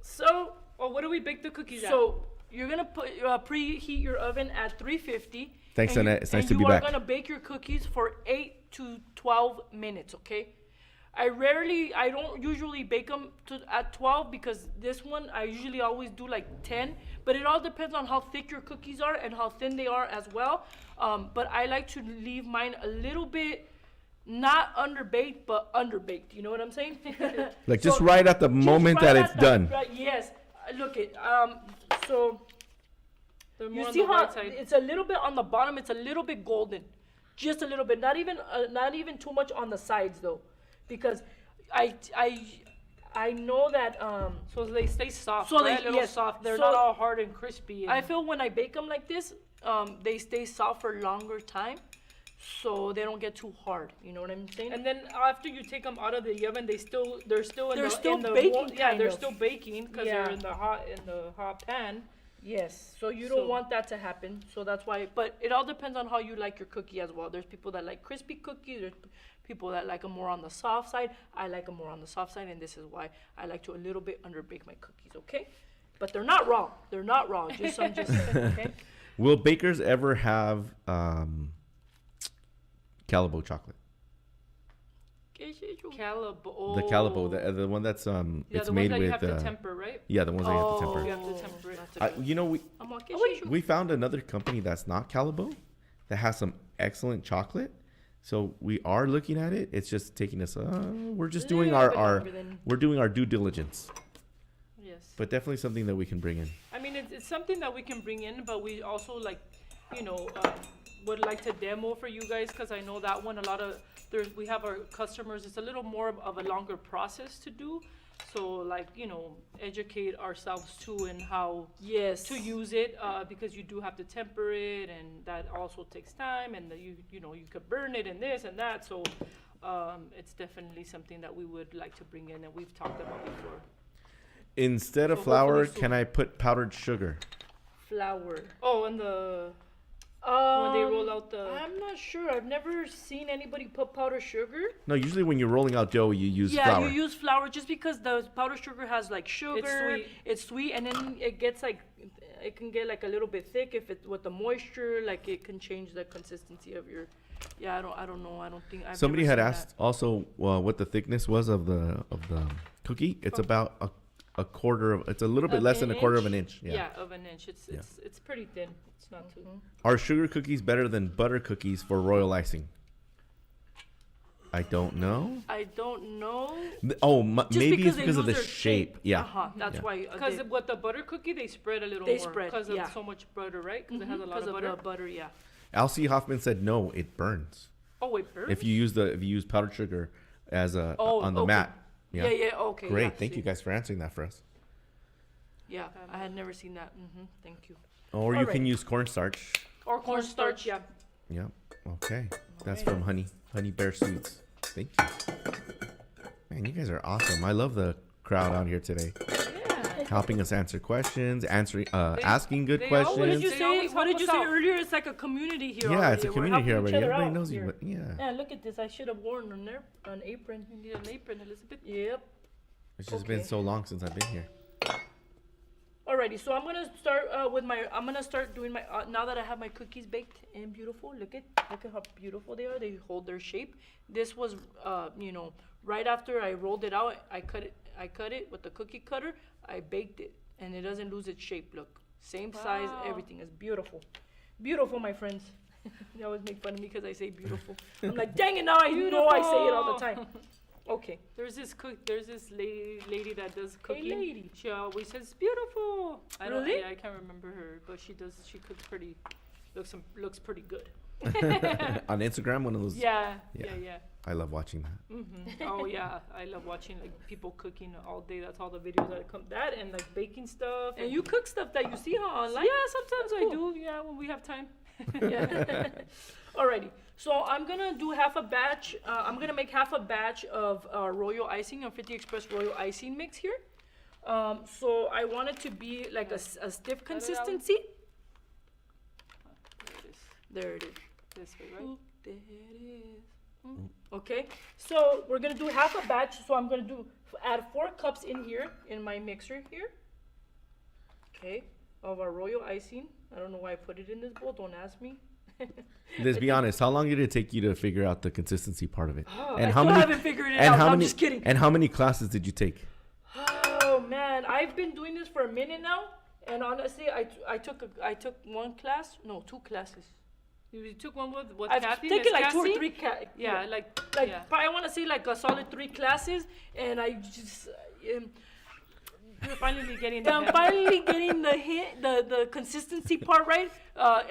So what do we bake the cookies at? So you're gonna put preheat your oven at 350. Thanks, and Annette. It's nice to be You back. are gonna bake your cookies for 8 to 12 minutes. Okay. I don't usually bake them at 12 because this one I usually always do like 10. But it all depends on how thick your cookies are and how thin they are as well. But I like to leave mine a little bit. Not underbaked, but underbaked. You know what I'm saying? like just right at the moment that it's done. Right, yes. Look it. So They're more you on see the how white side. it's a little bit on the bottom. It's a little bit golden, just a little bit. Not even too much on the sides though, because I know that So they stay soft. So right? they- a little yes. soft. They're So not all hard and crispy. I feel when I bake them like this, they stay soft for longer time, so they don't get too hard. You know what I'm saying? And then after you take them out of the oven, they're still in the baking, warm, yeah, kind they're of. still baking because Yeah. they're in the hot pan. Yes, so you don't So- want that to happen. So that's why, but it all depends on how you like your cookie as well. There's people that like crispy cookies. There's people that like them more on the soft side. I like them more on the soft side, and this is why I like to a little bit underbake my cookies, okay? But they're not raw. They're not raw. I'm just saying, okay? Will bakers ever have Calibo chocolate? Calibo. The Calibo, the one that's Yeah, it's the made ones that you with have to temper, right? yeah, the ones that you have to You temper. have to temper it. You know, I'm okay. we found another company that's not Calibo that has some excellent chocolate So we are looking at it. It's just taking us. We're just doing Little bit our longer than- we're doing our due diligence. Yes. But definitely something that we can bring in. I mean, it's something that we can bring in, but we also like, you know, would like to demo for you guys because I know that one we have our customers. It's a little more of a longer process to do. So like, you know, educate ourselves too in how Yes. to use it because you do have to temper it, and that also takes time, and you know you could burn it and this and that. So it's definitely something that we would like to bring in, and we've talked about before. Instead of So flour, hopefully soon. can I put powdered sugar? Flour. Oh, and when they roll out the. I'm not sure. I've never seen anybody put powdered sugar. No, usually when you're rolling out dough, you use Yeah, flour. you use flour just because the powdered sugar has like sugar. sweet. It's sweet, and then it gets like, it can get like a little bit thick if it with the moisture. Like it can change the consistency of your. Yeah, I don't know. I don't think I've Somebody never had seen asked also what the thickness was of the cookie. It's about a quarter of. It's a little bit Of less an than a quarter of inch? an inch. Yeah, of an inch. Yeah. It's pretty thin. It's not too. Are sugar cookies better than butter cookies for royal icing? I don't know. I don't know. Just Maybe because it's they because of the lose their shape. Yeah. That's Yeah. why. Because with the butter cookie, they spread a little They more. spread, Because yeah. of so much butter, right? Because it has a lot because of of butter. the butter, yeah. Alcy Hoffman said no, it burns. Oh, it burns? If you use powdered sugar as on the okay. mat. Yeah, okay. Great. yeah, Thank see. you guys for answering that for us. Yeah, I had never seen that. Thank you. Or you Alright. can use cornstarch. Or cornstarch, yeah. Yeah. Okay. That's Alright. from Honey Bear Suits. Thank you. Man, you guys are awesome. I love the crowd out here today, Yeah. helping us answer questions, asking good they questions. always What did you They say? always What help did you us say out. earlier? It's like a community here. Yeah, it's a We're community here helping already. each other Everybody out knows you. here. But yeah. Yeah, look at this. I should have worn an apron. You need an apron, Elizabeth. Yep. It's just been Okay. so long since I've been here. Alrighty, so I'm gonna start I'm gonna start doing my now that I have my cookies baked and beautiful. Look at how beautiful they are. They hold their shape. This was right after I rolled it out. I cut it with the cookie cutter. I baked it, and it doesn't lose its shape. Look, same size. Wow. Everything is beautiful, my friends. They always make fun of me because I say beautiful. I'm like, dang it! Now I know I say it all the time. Okay. There's this lady that does cooking. lady. She always says beautiful. Really? I can't remember her, but she cooks looks pretty good. On Instagram, one of those. Yeah. Yeah. I love watching that. Oh yeah, I love watching like people cooking all day. That's all the videos that come. That and like baking stuff. And you cook stuff that you see online. Yeah, sometimes That's I cool. do. Yeah, when we have time. Yeah. Alrighty. So I'm gonna do half a batch. I'm gonna make half a batch of royal icing, a 50 Express royal icing mix here. So I want it to be like a stiff consistency. There it is. There it is. This way, right? Oop, there it is. Okay. So we're gonna do half a batch. So I'm gonna add 4 cups in here in my mixer here. Okay. Of our royal icing. I don't know why I put it in this bowl. Don't ask me. Let's be honest. How long did it take you to figure out the consistency part of it? I still haven't figured it out. No, I'm just kidding. And how many classes did you take? Oh man, I've been doing this for a minute now, and honestly, I took 1 class, no, 2 classes. You took one with I've Kathy. taken Miss like 2 or Cassie? 3 Yeah, yeah. I want to say like a solid 3 classes, and I just You're finally getting I'm finally getting the hint, the consistency part right,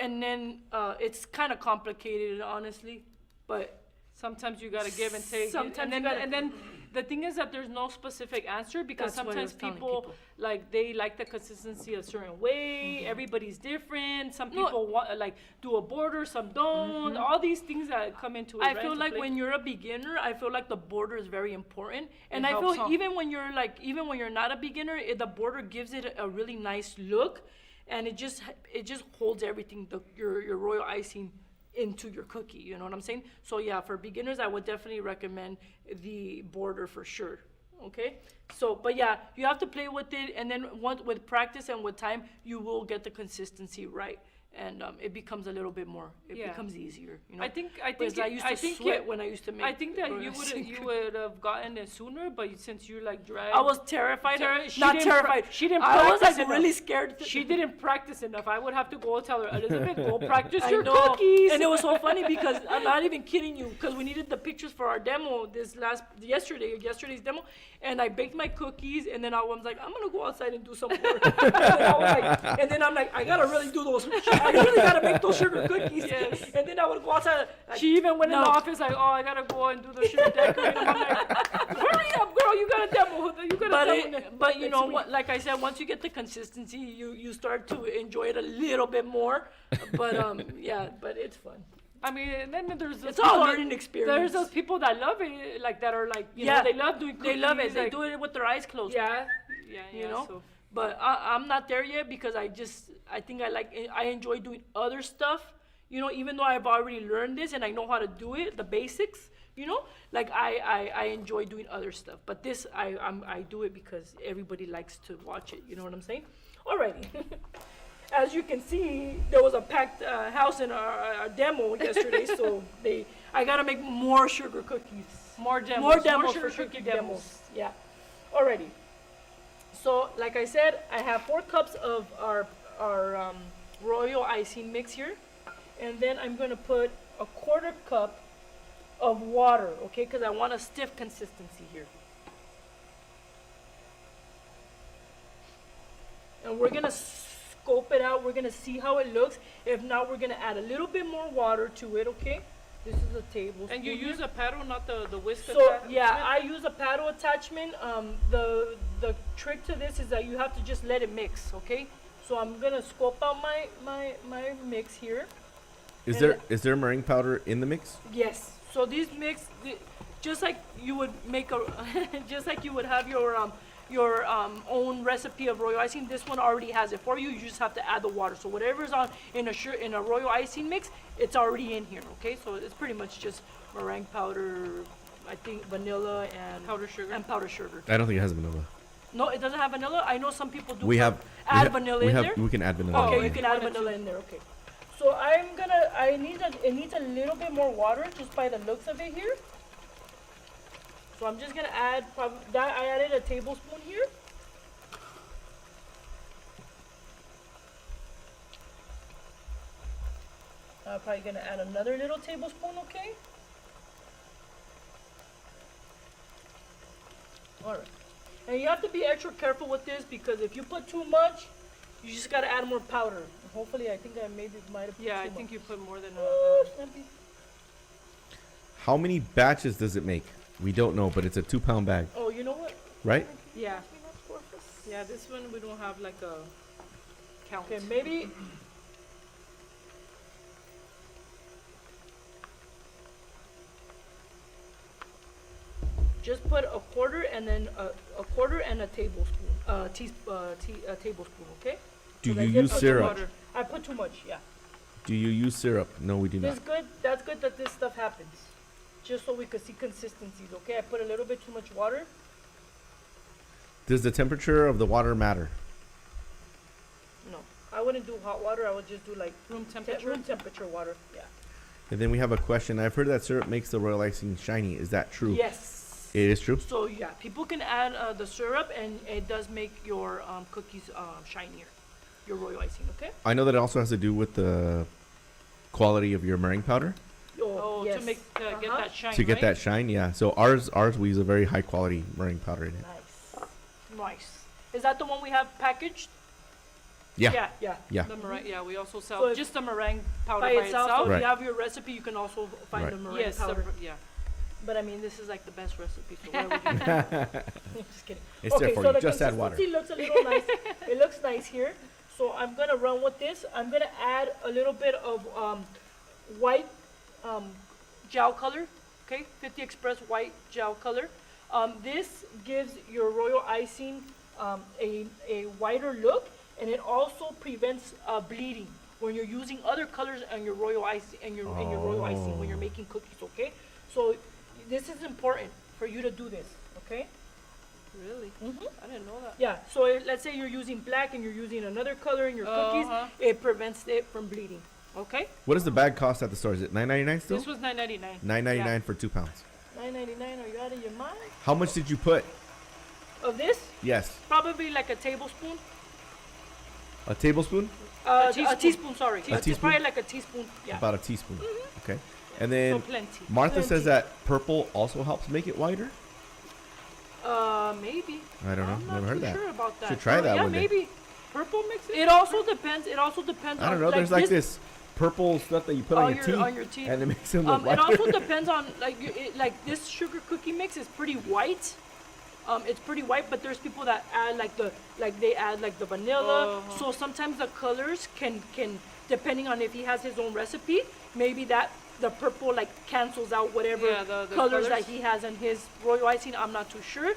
and then it's kind of complicated, honestly, but sometimes you gotta give and take. Sometimes and you then gotta- and then the thing is that there's no specific answer because That's what I sometimes was telling people like they like the consistency a certain way. Everybody's different. Some people want like do a border, some don't. All these things that come into it. I right, feel to like play. when you're a beginner, I feel like the border is very important, and It I helps, feel huh? even when you're not a beginner, the border gives it a really nice look, and it just holds everything your royal icing into your cookie. You know what I'm saying? So yeah, for beginners, I would definitely recommend the border for sure. Okay, so but yeah, you have to play with it, and then with practice and with time, you will get the consistency right. and it becomes a little bit more. It Yeah. becomes easier. You know. I think Whereas I used to sweat when I used to make. I think that you royal would have gotten it sooner, but since you're like dry, I was terrified. She Not didn't terrified. she didn't. I was practice like enough. really scared. She didn't practice enough. I would have to go tell her, Elizabeth, go practice I your know. cookies. And it was so funny because I'm not even kidding you, because we needed the pictures for our demo yesterday's demo, and I baked my cookies, and then I was like, I'm gonna go outside and do some work. and then I'm like, I gotta really do those. I really gotta make those sugar cookies. Yes. And then I would go outside. Like, She even went in no. the office like, oh, I gotta go and do the sugar decorating. I'm like, hurry up, girl, you got a demo. You got a demo. But you next know week." what? Like I said, once you get the consistency, you start to enjoy it a little bit more. But yeah, but it's fun. I mean, and then there's those It's all people- learning experience. There's those people that love it, like that are like, you know, they love doing cookies. They love it. They like- do it with their eyes closed. Yeah, You know? So. But I'm not there yet because I think I enjoy doing other stuff. You know, even though I've already learned this and I know how to do it, the basics. You know, like I enjoy doing other stuff. But this I do it because everybody likes to watch it. You know what I'm saying? Alrighty. As you can see, there was a packed house in our demo yesterday, so I gotta make more sugar cookies. More demos. More demos sugar for cookie sugar demos. Yeah. Alrighty. So, like I said, I have 4 cups of our royal icing mix here, and then I'm gonna put a 1/4 cup of water, okay? Because I want a stiff consistency here. And we're gonna scope it out. We're gonna see how it looks. If not, we're gonna add a little bit more water to it, okay? This is a tablespoon. And you use a paddle, not the whisk. So yeah, I use a paddle attachment. The trick to this is that you have to just let it mix, okay? So I'm gonna scope out my mix here. Is And- there meringue powder in the mix? Yes. So these just like you would make a, just like you would have your own recipe of royal icing. This one already has it for you. You just have to add the water. So whatever's on in a royal icing mix, it's already in here. Okay, so it's pretty much just meringue powder, I think vanilla and Powdered sugar. powdered sugar. I don't think it has vanilla. No, it doesn't have vanilla. I know some people do. We have add vanilla in there. We can add vanilla. Okay, in you there. can add vanilla in there. Okay. So it needs a little bit more water just by the looks of it here. So I'm just gonna add I added a tablespoon here. I'm probably gonna add another little tablespoon, okay? Alright. And you have to be extra careful with this because if you put too much, you just gotta add more powder. Hopefully, I think I might have put Yeah, too I think much. you put more than Snappy. How many batches does it make? We don't know, but it's a 2-pound bag, Oh, you know what? right? Yeah. Yeah, this one we don't have like a count. Okay, maybe. Just put a 1/4 and then a 1/4 and a tablespoon, a tablespoon, okay? Do So I you did use put too syrup? much. I put too much, yeah. Do you use syrup? No, we do not. It's good. That's good that this stuff happens, just so we could see consistencies. Okay, I put a little bit too much water. Does the temperature of the water matter? No, I wouldn't do hot water. I would just do like Room temperature. room temperature water. Yeah. And then we have a question. I've heard that syrup makes the royal icing shiny. Is that true? Yes. It is true. So yeah, people can add the syrup, and it does make your cookies shinier, your royal icing. Okay. I know that it also has to do with the quality of your meringue powder Oh, yes. to make get that shine. to get right? that shine. Yeah. So ours we use a very high quality meringue powder in it. Nice. Nice. Is that the one we have packaged? Yeah. Yeah. Yeah. Yeah. The meringue. Yeah, we also sell So if- just the meringue powder By by itself. itself. So if Right. you have your recipe, you can also find Right. the meringue Yes. powder. Yeah. But I mean, this is like the best recipe. So why would you? Just kidding. It's there for so you. the Just add water. consistency looks a little nice. It looks nice here. So I'm gonna run with this. I'm gonna add a little bit of white gel color. Okay, 50 Express white gel color. This gives your royal icing a whiter look, and it also prevents bleeding when you're using other colors on your royal icing and your royal icing when you're making cookies. Okay, so this is important for you to do this. Okay. Really? I didn't know that. Yeah, so let's say you're using black and you're using another color in your cookies, it prevents it from bleeding. Okay. What does the bag cost at the store? Is it $9.99 still? This was $9.99. $9.99 for 2 pounds. $9.99, are you out of your mind? How much did you put? Of this? Yes. Probably like a tablespoon. A tablespoon? A teaspoon, sorry. A teaspoon? Probably like a teaspoon, yeah. About a teaspoon. Okay. And then So plenty. Martha says Plenty. that purple also helps make it whiter. Maybe. I don't know. I'm Never not heard too that. sure about that. Should try that yeah, one day. maybe. Purple mix it? It also depends I on don't know. There's like this purple stuff that you put on your teeth, on your teeth. and it makes them look It whiter. also depends on like this sugar cookie mix is pretty white. It's pretty white, but there's people that add they add like the vanilla. So sometimes the colors can depending on if he has his own recipe, maybe that the purple like cancels out whatever the colors that he has in his royal icing. I'm not too sure,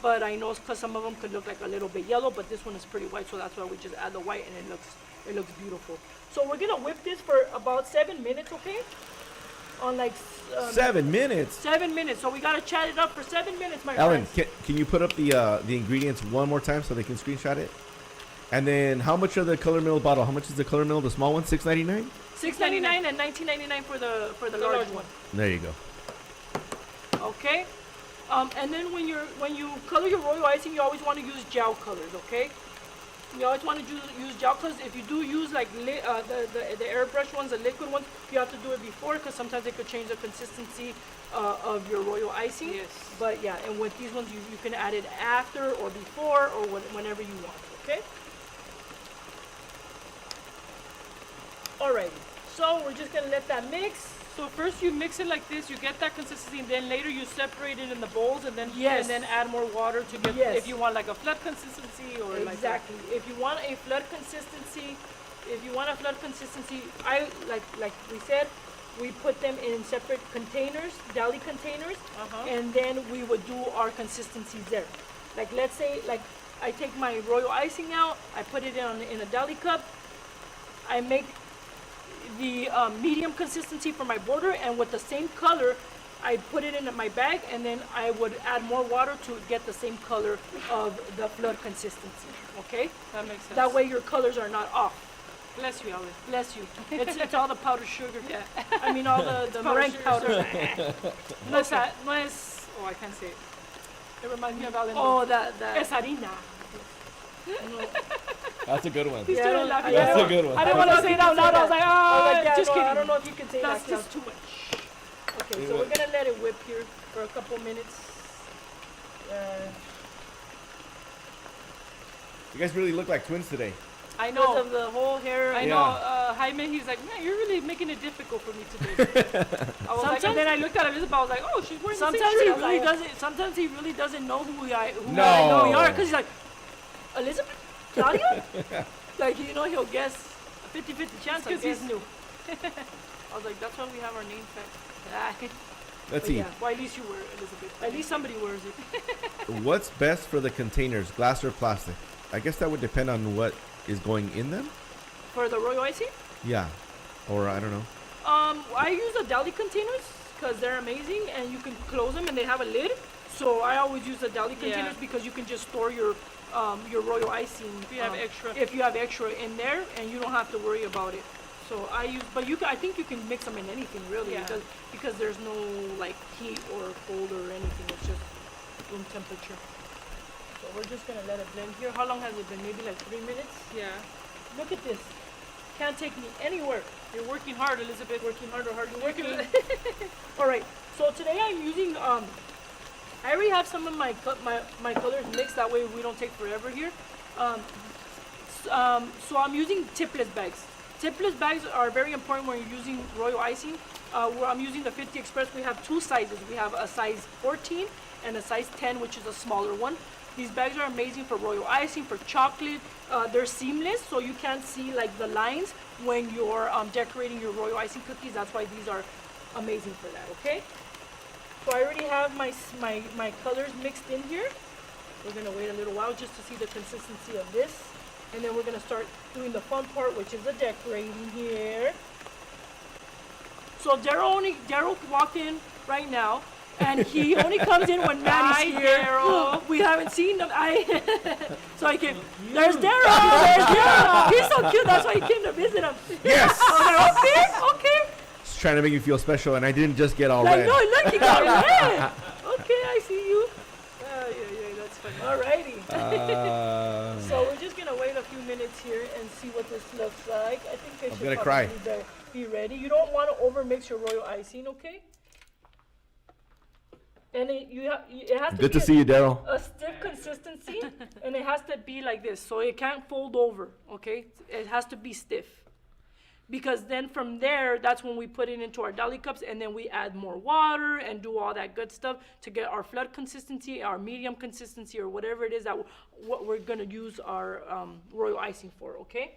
but I know because some of them could look like a little bit yellow, but this one is pretty white, so that's why we just add the white and it looks beautiful. So we're gonna whip this for about 7 minutes, okay? On like 7 minutes. 7 minutes. So we gotta chat it up for 7 minutes, my Ellen, friends. can you put up the ingredients one more time so they can screenshot it? And then how much are the Color Mill bottle? How much is the Color Mill, the small one? $6.99? $6.99 and $19.99 for the large one. There you go. Okay. And then when you color your royal icing, you always want to use gel colors. Okay. You always want to use gel colors. If you do use like the airbrush ones, the liquid ones, you have to do it before because sometimes it could change the consistency of your royal icing. Yes. But yeah, and with these ones, you can add it after or before or whenever you want. Okay. Alrighty. So we're just gonna let that mix. So first you mix it like this, you get that consistency, and then later you separate it in the bowls, and then Yes. and then add more water to get Yes. if you want like a flat consistency or Exactly. If you want a flood consistency, I like we said, we put them in separate containers, deli containers, and then we would do our consistencies there. Like let's say like I take my royal icing out, I put it in a deli cup, I make the medium consistency for my border, and with the same color I put it in my bag, and then I would add more water to get the same color of the flood consistency. Okay, that makes sense. that way your colors are not off. Bless you, Ellen. Bless you. It's all the powdered sugar. Yeah. I mean all the meringue powder. No es, no es, oh, I can't say it. It reminds me of Ellen. Oh, that. Es harina. No. That's a good one. He's Yeah, doing I it don't- laughing. I That's don't- a good one. I didn't want to say it out loud. I was like, I was like, yeah, just no, kidding. I don't know if you can say That's that. just too much. Okay, so we're gonna let it whip here for a couple minutes. You guys really look like twins today. I Because know. of the whole hair. I Yeah. know. Jaime, he's like, man, you're really making it difficult for me today. I was like, and then I looked at Elizabeth. I was like, oh, she's wearing Sometimes the same he shirt. I was really like, doesn't. Sometimes he really doesn't know who I No. know we are, because he's like, Elizabeth, Claudia, like he'll guess a 50-50 chance. because I he's guess. new. I was like, that's why we have our name tag. Let's But see. yeah. Well, at least you wear it, Elizabeth. At least somebody wears it. What's best for the containers, glass or plastic? I guess that would depend on what is going in them. For the royal icing, Yeah. Or I don't know. I use the deli containers because they're amazing and you can close them and they have a lid. So I always use the deli containers because you can just store your royal icing If you have extra. if you have extra in there, and you don't have to worry about it. So I use, but I think you can mix them in anything really, Yeah. because there's no like heat or cold or anything. It's just room temperature. So we're just gonna let it blend here. How long has it been? Maybe like 3 minutes. Yeah. Look at this. Can't take me anywhere. You're working hard, Elizabeth. Working hard or hardly working. All right. So today I'm using I already have some of my colors mixed. That way we don't take forever here. So I'm using tipless bags. Tipless bags are very important when you're using royal icing. Where I'm using the 50 Express, we have two sizes. We have a size 14 and a size 10, which is a smaller one. These bags are amazing for royal icing, for chocolate. They're seamless, so you can't see like the lines when you're decorating your royal icing cookies. That's why these are amazing for that. Okay. So I already have my colors mixed in here. We're gonna wait a little while just to see the consistency of this, and then we're gonna start doing the fun part, which is the decorating here. So Daryl walked in right now, And he only comes in when Manny's Hi, here. Daryl. We haven't seen him. So I came. There's Daryl. There's Daryl. He's so cute. That's why he came to visit him. Yes! Okay. Just trying to make you feel special, and I didn't just get all Like, red. no, look, he got red. Okay, I see you. Yeah, that's funny. Alrighty. So we're just gonna wait a few minutes here and see what this looks like. I think I I'm should gonna cry. probably be ready. You don't want to overmix your royal icing, okay? And it has to Good be to see you, Daryl. a stiff consistency, and it has to be like this, so it can't fold over, okay? It has to be stiff. Because then from there, that's when we put it into our deli cups, and then we add more water and do all that good stuff to get our flood consistency, our medium consistency, or whatever it is that what we're gonna use our royal icing for, okay?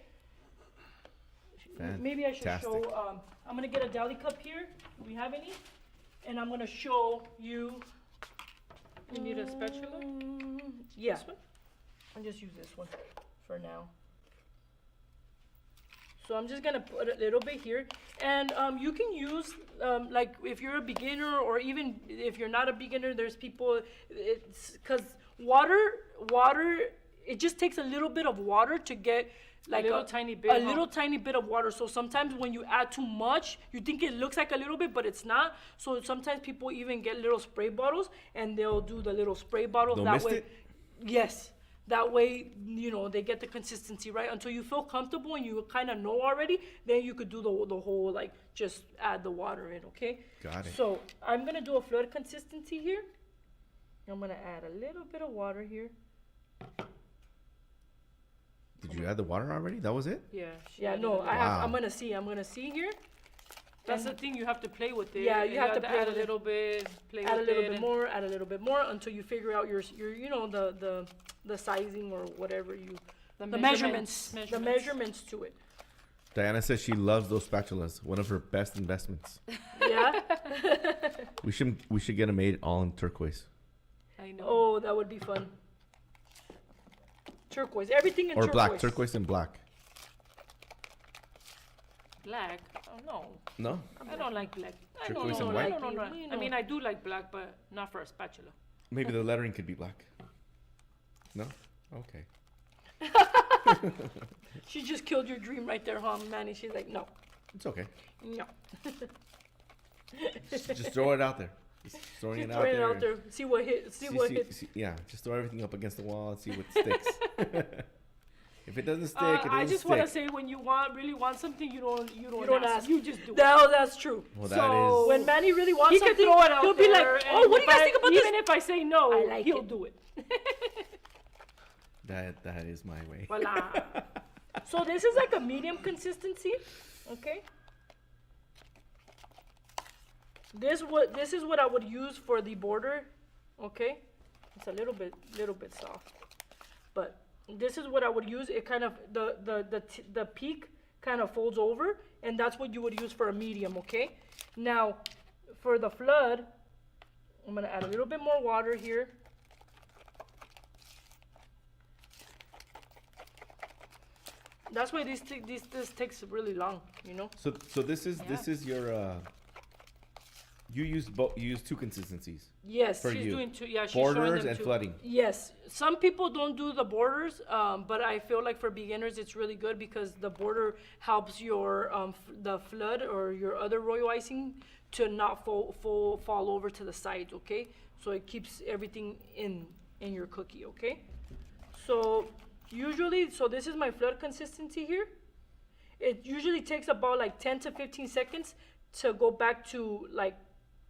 Maybe I should Fantastic. show, I'm gonna get a deli cup here. Do we have any? And I'm gonna show you. You need a spatula? Yeah. This one? I'll just use this one for now. So I'm just gonna put a little bit here, and you can use like if you're a beginner or even if you're not a beginner. There's people. It's because water. It just takes a little bit of water to get like little tiny bit, a little tiny bit of water. So sometimes when you add too much, you think it looks like a little bit, but it's not. So sometimes people even get little spray bottles, and they'll do the little spray bottle Don't that mist way. it? Yes. That way, they get the consistency right until you feel comfortable and you kind of know already. Then you could do the whole like just add the water in, okay? Got it. So I'm gonna do a flood consistency here. I'm gonna add a little bit of water here. Did you add the water already? That was it? Yeah. Yeah, no, I'm gonna see here. That's the thing. You have to play with it. Yeah, you have to play add a with it. little bit. Play Add a with little it bit and- more, add a little bit more until you figure out your the sizing or whatever the measurements measurements. the measurements to it. Diana says she loves those spatulas. One of her best investments. Yeah. We should get them made all in turquoise. I know. Oh, that would be fun. Turquoise. Everything in Or turquoise. black. Turquoise and black. Black? Oh, no. No? I don't like black. Turquoise and I white? don't know. You I mean, know. I do like black, but not for a spatula. Maybe the lettering could be black. No? Okay. She just killed your dream right there, huh, Manny? She's like, no, It's okay. no. Just throw it out there. Just throwing She's it out throwing it there. out there. See what hits. See what hits. Yeah, just throw everything up against the wall and see what sticks. If it doesn't stick, it doesn't I just want to stick. say, when you really want something, you don't don't ask. ask. You just do it. That's true. Well, that So- is... When Manny really wants He can something, throw it out he'll be like, there, oh, and what do you if guys think about this? Even if I say no, I like he'll it. do it. That is my way. Voila. So this is like a medium consistency, okay? This is what I would use for the border, okay? It's a little bit soft, but this is what I would use. It kind of the peak kind of folds over, and that's what you would use for a medium, okay? Now, for the flood, I'm gonna add a little bit more water here. That's why this takes really long, you know. So this is your you use two consistencies Yes. for She's you. doing two. Yeah, she's showing Borders them and two. flooding. Yes, some people don't do the borders, but I feel like for beginners it's really good because the border helps your the flood or your other royal icing to not fall over to the sides. Okay, so it keeps everything in your cookie. Okay, so usually, this is my flood consistency here. It usually takes about like 10 to 15 seconds to go back to like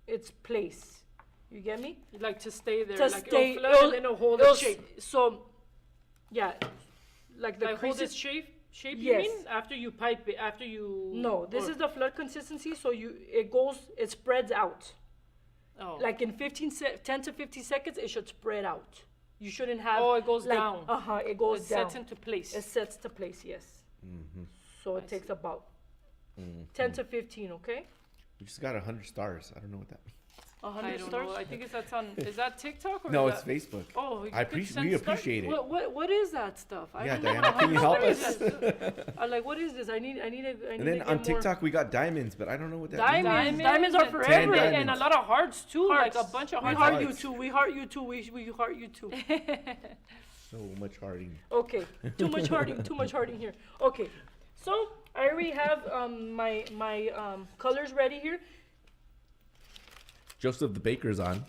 its place. You get me? You like to stay there, To like stay- it'll flood and then it'll hold it'll its shape. So, yeah, like the Like hold its creases. shape. You Yes. mean after you pipe it? After you? No, this or- is the flood consistency. So it spreads out. Oh. Like in 10 to 15 seconds, it should spread out. You shouldn't have. Oh, it goes like, down. It goes it down. sets into place. It sets to place. Yes. Mm-hmm. So it I takes see. about 10 to 15. Okay. We just got 100 stars. I don't know what that means. I 100 don't stars. know. I think that's on. Is that TikTok or No, is it's that, Facebook. Oh, you I could appreciate. send We stars? appreciate it. What is that stuff? I Yeah, don't know. Diana, can you help What is us? this? I'm like, what is this? I need And then to on get more. TikTok, we got diamonds, but I don't know what that Diamonds. means. Diamonds are and- forever. Diamonds. and a lot of hearts too, Hearts. like a bunch of We hearts. heart Hearts. you too. We heart you too. We heart you too. So much hearting. Okay. Too much hearting. Too much hearting here. Okay. So I already have my colors ready here. Joseph the Baker's on.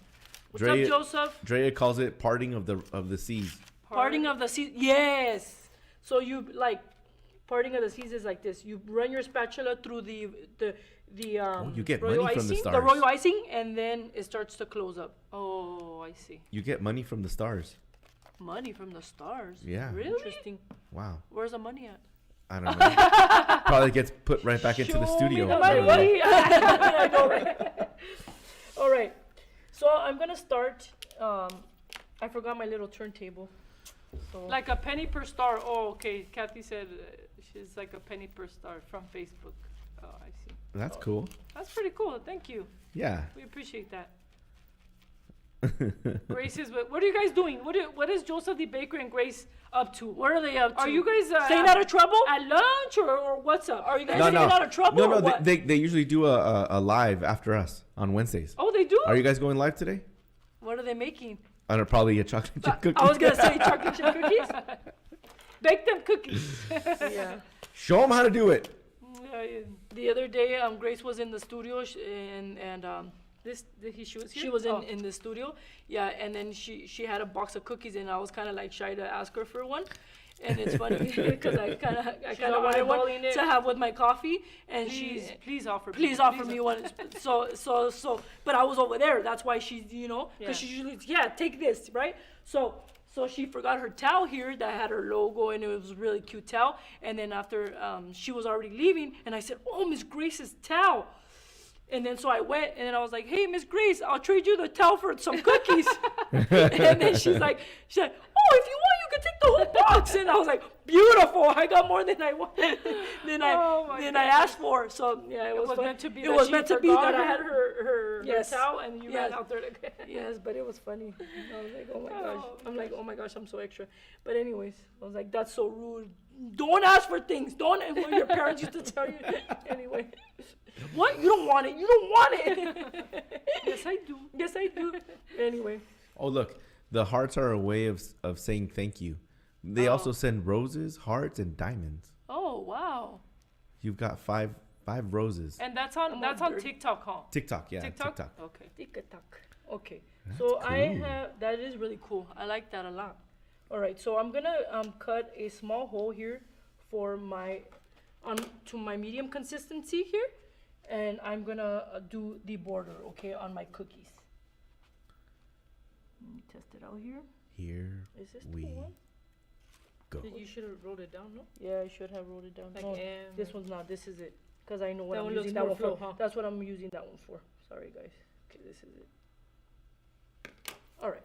What's up, Joseph? Drea calls it parting of the seas. Parting of the seas. Yes. So you like parting of the seas is like this. You run your spatula through the you get royal money from the icing, stars. the royal icing, and then it starts to close up. Oh, I see. You get money from the stars. Money from the stars. Yeah. Really? Interesting. Wow. Where's the money at? I don't know. Probably gets put right back into the Show studio. me the I don't know. money. I know, right? All right. So I'm gonna start. I forgot my little turntable. So Like a penny per star. Oh, okay. Kathy said she's like a penny per star from Facebook. Oh, I see. That's cool. That's pretty cool. Thank you. Yeah. We appreciate that. Grace is. What are you guys doing? What is Joseph the Baker and Grace up to? what are they up to? Are you guys staying out of trouble? at lunch or what's up? Are you guys No, staying no. out of trouble? No, or no. what? They usually do a live after us on Wednesdays. Oh, they do. Are you guys going live today? What are they making? I don't know, probably a chocolate chip cookie. I was gonna say chocolate chip cookies. Bake them cookies. Yeah. Show them how to do it. Yeah, yeah. The other day, Grace was in the studio and She was here. she was Oh. in the studio. Yeah, and then she had a box of cookies, and I was kind of like shy to ask her for one. And it's funny because I kind of wanted one eyeballing it. to have with my coffee, and Please offer. please offer me one. So, but I was over there. That's why she, because Yeah. she usually, take this, right? So she forgot her towel here that had her logo, and it was a really cute towel. And then after she was already leaving, and I said, "Oh, Miss Grace's towel." And then so I went, and then I was like, "Hey, Miss Grace, I'll trade you the towel for some cookies." And then she's like, "Oh, if you want, you can take the whole box." And I was like, "Beautiful! I got more than I wanted." Then I asked for. So yeah, it was fun. meant to be. It that was she meant to be forgot that I her had her Yes. towel, and you ran Yes. out there. Yes, but it was funny. I was like, "Oh my gosh!" Oh, I'm like, "Oh my gosh, I'm so extra." But anyways, I was like, "That's so rude. Don't ask for things. Don't." And what your parents used to tell you. Anyway, what? You don't want it. You don't want it. Yes, I do. Yes, I do. Anyway. Oh, look. The hearts are a way of saying thank you. They also send roses, hearts, and diamonds. Oh wow. You've got five roses. And that's I'm on all dirty. TikTok, huh? TikTok, yeah. TikTok. TikTok. Okay. Tick-a-tock. Okay. That's So I cool. have that is really cool. I like that a lot. All right. So I'm gonna cut a small hole here for my to my medium consistency here, and I'm gonna do the border, okay, on my cookies. Let me test it out here. Here Is this we the one? go. You should have wrote it down, no? Yeah, I should have wrote it down. Like No, M. this one's not. This is it. Because I know what That I'm one using looks that more one flow, for. huh? That's what I'm using that one for. Sorry, guys. Okay, this is it. All right.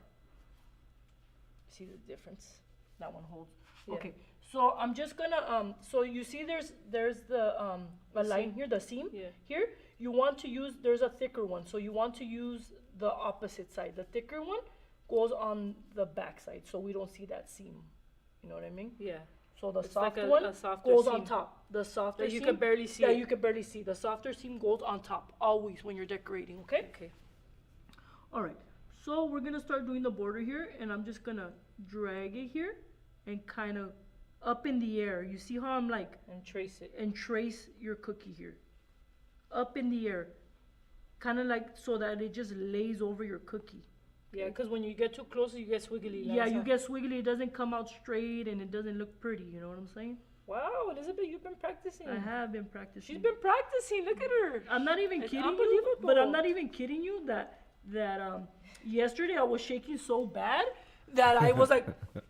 See the difference? That one holds. Yeah. Okay. So I'm just gonna So you see, there's the a line seam? here, the seam. Yeah. Here, you want to use. There's a thicker one, so you want to use the opposite side. The thicker one goes on the back side, so we don't see that seam. You know what I mean? Yeah. So the It's like soft a one softer goes seam on top. The softer that you seam can barely see. that it. you can barely see. The softer seam goes on top always when you're decorating. Okay. Okay. All right. So we're gonna start doing the border here, and I'm just gonna drag it here, and kind of up in the air. You see how I'm like, And trace it. and trace your cookie here, up in the air, kind of like so that it just lays over your cookie. Yeah, because when you get too close, you get swiggly lines. Yeah, you huh? get swiggly. It doesn't come out straight, and it doesn't look pretty. You know what I'm saying? Wow, Elizabeth, you've been practicing. I have been practicing. She's been practicing. Look at her. I'm not even It's kidding you, unbelievable. but I'm not even kidding you that yesterday I was shaking so bad that I was like,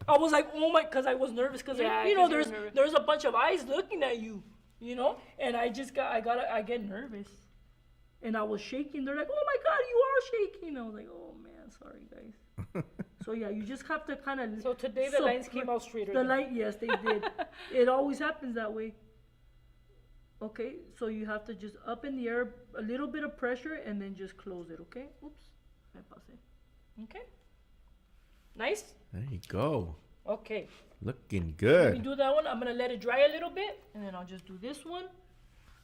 oh my, because I was nervous because Yeah, you know 'cause you were nervous. there's a bunch of eyes looking at you, and I get nervous, and I was shaking. They're like, oh my God, you are shaking. I was like, oh man, sorry guys. So yeah, you just have to kind of. So today the lines came out straighter. The then. light, yes, they did. It always happens that way. Okay, so you have to just up in the air, a little bit of pressure, and then just close it, okay? Oops, me pasé. Okay. Nice? There you go. Okay. Looking Let me good. do that one. I'm gonna let it dry a little bit, and then I'll just do this one.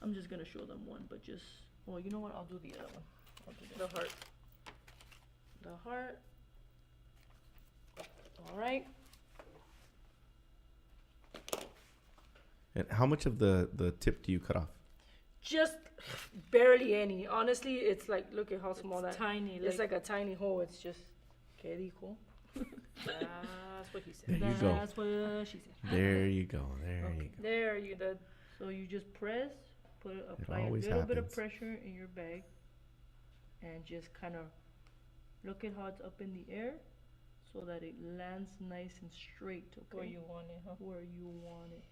I'm just gonna show them one, but just, well, you know what? I'll do the other one. I'll do The heart. the heart. All right. And how much of the tip do you cut off? Just barely any. Honestly, it's like, look at how small It's that. tiny. It's like a tiny hole. It's just, que dijo? That's what he There said. you go. That's what she said. There you go. There Okay. you go. There you did. So you just press, apply a always little bit of happens. pressure in your bag, and just kind of look at how it's up in the air, so that it lands nice and straight. Okay. Where you want it, huh? Where you want it.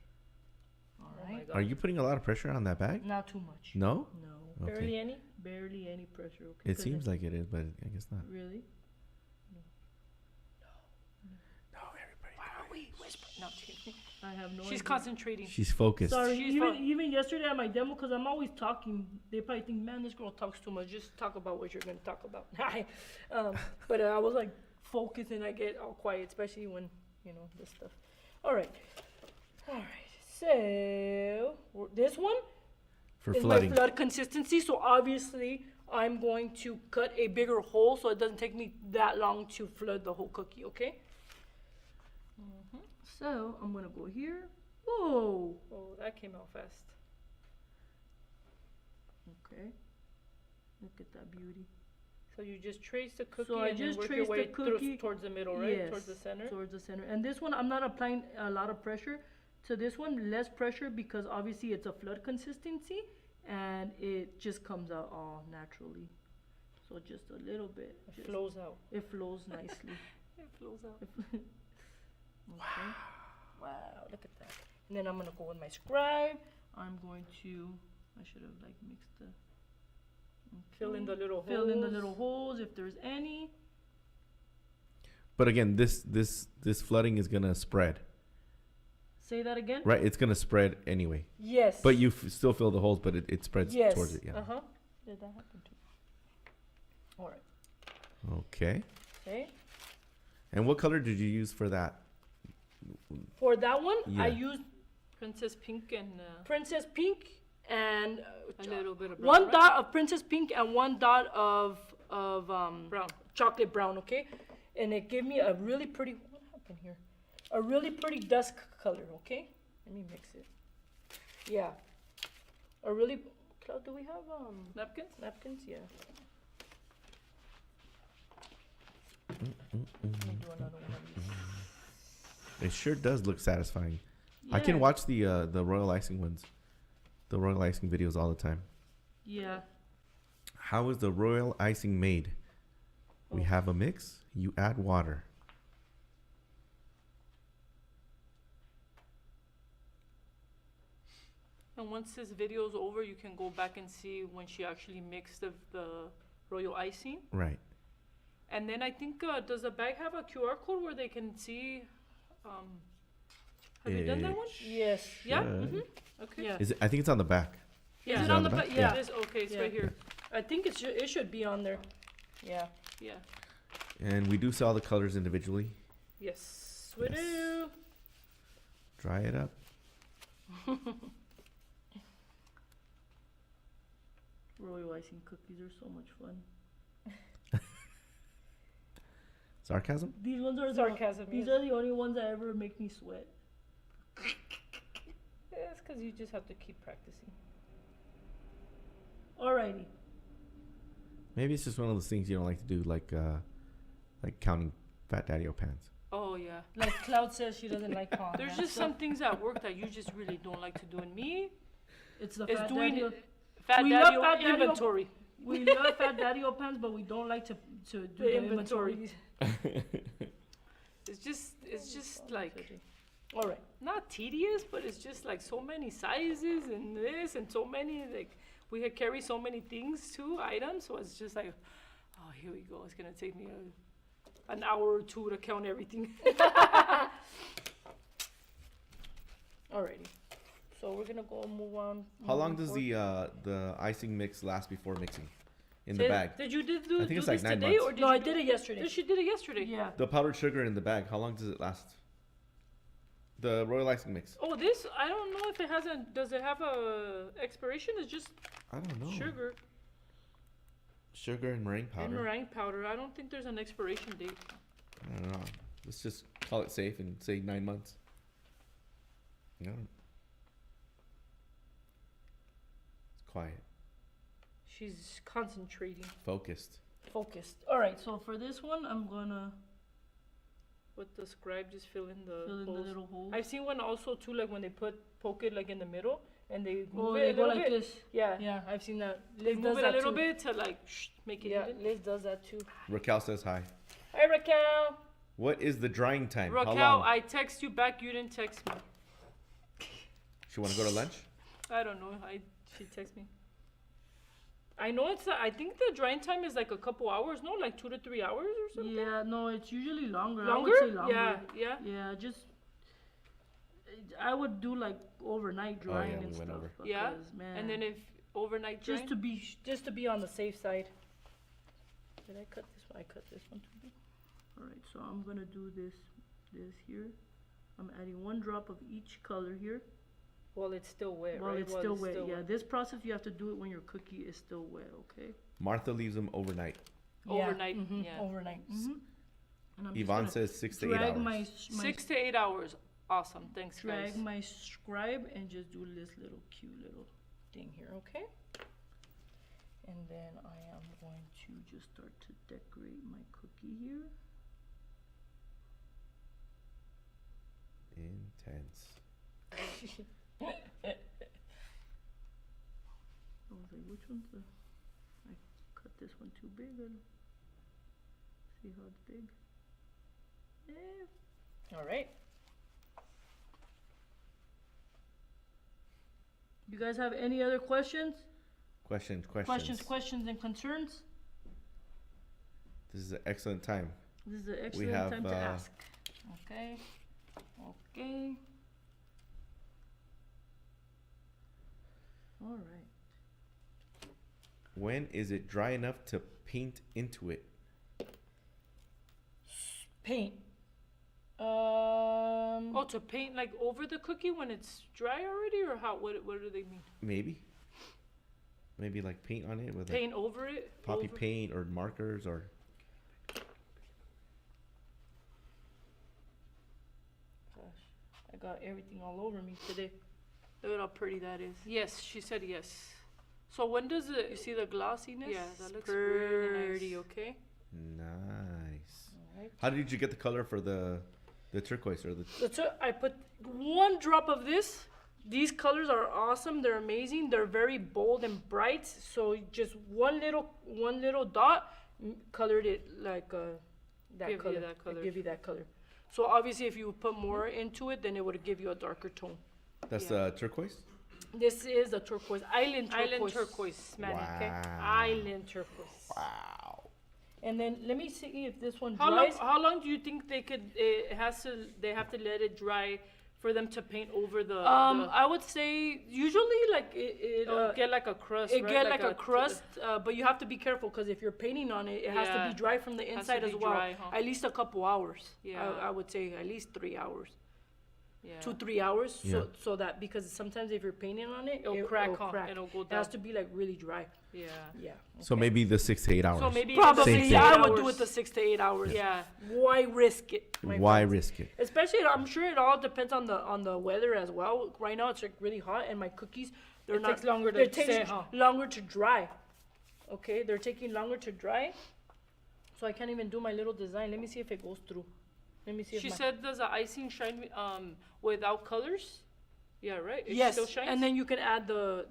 All Oh my right. God. Are you putting a lot of pressure on that bag? Not too much. No? No. Okay. Barely any? Barely any pressure. Okay. It seems like it is, but I guess not. Really. No, everybody. Why are we whispering? No, I'm kidding. I have no. She's idea. concentrating. She's focused. Sorry, She's even yesterday at my demo, because I'm always talking, they probably think, man, this girl talks too much. Just talk about what you're going to talk about. But I was like focused, and I get all quiet, especially when, you know, this stuff. All right. So this one For is flooding. my flood consistency. So obviously I'm going to cut a bigger hole so it doesn't take me that long to flood the whole cookie, okay? So I'm going to go here. Whoa. Oh, that came out fast. Okay. Look at that beauty. So you just trace the cookie So I and then just work your trace the way cookie. towards the middle, right? Yes, Towards the center. towards the center. And this one, I'm not applying a lot of pressure to this one, less pressure because obviously it's a flood consistency and it just comes out all naturally. So just a little bit. It just- flows out. It flows nicely. It flows out. Okay. Wow, look at that. And then I'm gonna go with my scribe. I'm going to, I should have like mixed the. Fill in the little holes. Fill in the little holes if there's any. But again, this flooding is gonna spread, Say that again. right? It's gonna spread anyway. Yes. But you still fill the holes, but it spreads yes. towards it. Yeah. Uh huh. Did that happen too? All right. Okay. Okay. And what color did you use for that? For that one, I Yeah. used Princess Pink and Princess Pink and a little bit of brown. one right? dot of Princess Pink and one dot of Brown. chocolate brown. Okay, and it gave me a really pretty. What happened here? A really pretty dusk color. Okay, let me mix it. Yeah, a really. Cloud, do we have Napkins? napkins? Yeah. Let me do another one of these. It sure does look satisfying. I can Yeah. watch the Royal Icing ones, the Royal Icing videos all the time. Yeah. How is the Royal Icing made? We Oh. have a mix. You add water. And once this video is over, you can go back and see when she actually mixed the royal icing. Right. And then I think, does the bag have a QR code where they can see? Have you done that It one? Yes. Yeah? should. Mm-hmm. Okay. Yeah. I think it's on the back. Yeah. Is it it on the back? back? Yeah. Yeah. It is. Okay, it's Yeah. right here. I think it should be on there. Yeah. Yeah. And we do sell the colors individually. Yes. We Yes. do. Dry it up. Royal icing cookies are so much fun. Sarcasm? These ones are Sarcasm, These yes. are the only ones that ever make me sweat. Yeah, it's because you just have to keep practicing. Alrighty. Maybe it's just one of those things you don't like to do, like counting Fat Daddy-O pans. Oh, yeah. Like Cloud says, she doesn't like calm. There's just some things at work that you just really don't like to do. And me, It's the it's fat doing daddy. Fat We love Daddy Fat Daddy-O. inventory. We love Fat Daddy-O pans, but we don't like to do the inventory. It's just like All right. not tedious, but it's just like so many sizes and this and so many like we had carry so many things too, items. So it's just like, oh, here we go. It's gonna take me an hour or two to count everything. Alrighty. So we're gonna go move on. How long does forward. the icing mix last before mixing? In the bag. Did you do I think it's this like 9 today months. or did No, you I do did it yesterday. She did it yesterday. Yeah. The powdered sugar in the bag, how long does it last? The royal icing mix. Oh, this I don't know if it has a. Does it have a expiration? It's just I don't know. sugar Sugar and meringue powder. and meringue powder. I don't think there's an expiration date. I don't know. Let's just call it safe and say 9 months. No. It's quiet. She's concentrating. Focused. Focused. All right. So for this one, I'm gonna With the scribe, just fill in the fill in the holes. little holes. I've seen one also too, like when they poke it like in the middle and they Oh, move they it a go little like bit. this. Yeah. Yeah, I've seen that. They Liz move does it a that little too. bit to like make it Yeah, even. Liz does that too. Raquel says hi. Hi Raquel. What is the drying time? How Raquel, long? I text you back. You didn't text me. She want to go to lunch? I don't know. She texted me. I know it's. I think the drying time is like a couple hours. No, like 2 to 3 hours or something. Yeah, no, it's usually longer. Longer? I would say longer. Yeah, yeah. Yeah, just I would do like overnight Oh, drying yeah, and we went stuff. over. Yeah, because, man, And then if overnight drying. just to be on the safe side. Did I cut this one? I cut this one too big. All right, so I'm gonna do this here. I'm adding 1 drop of each color here. Well, it's still wet, While right? it's still wet. Yeah, this process you have to do it when your cookie is still wet. Okay. Martha leaves them overnight. Overnight, Mhm, yeah. overnight. And I'm just Yvonne gonna says 6 to 8 drag hours. my 6 to 8 hours. Awesome. Thanks, drag guys. my scribe and just do this little cute little thing here, okay? And then I am going to just start to decorate my cookie here. Intense. I was like, which one's the? I cut this one too big. Or see how it's big. Yeah. All right. You guys have any other questions? Questions. Questions, and concerns? This is an excellent time. This is an We excellent have, time to ask. Okay. Okay. All right. When is it dry enough to paint into it? Paint. Oh, to paint like over the cookie when it's dry already, or how? What do they mean? Maybe like paint on it with Paint over it? like poppy Over- paint or markers or. Gosh, I got everything all over me today. Look at how pretty that is. Yes, she said yes. So when does it? You see the glossiness? Yeah, that looks really Pretty, nice. okay? Nice. All right. How did you get the color for the turquoise or the? That's it. I put 1 drop of this. These colors are awesome. They're amazing. They're very bold and bright. So just one little dot colored it like that Give you color. that color. Give you that color. So obviously, if you put more into it, then it would give you a darker tone. That's Yeah. turquoise. This is the turquoise, island turquoise. Island turquoise, man. Okay, Wow. island turquoise. Wow. And then let me see if this one How long? dries. How long do you think they could? They have to let it dry for them to paint over the. I would say usually like it'll get like a crust. it right? get like a crust, but you have to be careful because if you're painting on it, it has to Yeah. be dry from the Has to inside as be well. dry, huh? At least a couple hours. Yeah. I would say at least 3 hours, Yeah. 2-3 hours. Yeah. So that because sometimes if you're painting on it, It'll crack, huh? It'll go It has down. to be like really dry. Yeah. Yeah. So maybe the 6 to 8 hours. So maybe Probably, Same thing. I would do it the 6 to 8 hours. Yeah. Why risk it? my Why friends? risk it? Especially, I'm sure it all depends on the weather as well. Right now, it's like really hot, and my cookies they're It not takes longer to they take set, huh? longer to dry. Okay, they're taking longer to dry, so I can't even do my little design. Let me see if it goes through. Let me see if She my, said, "Does the icing shine without colors?" Yeah, right. It yes, still shines? and then you can add the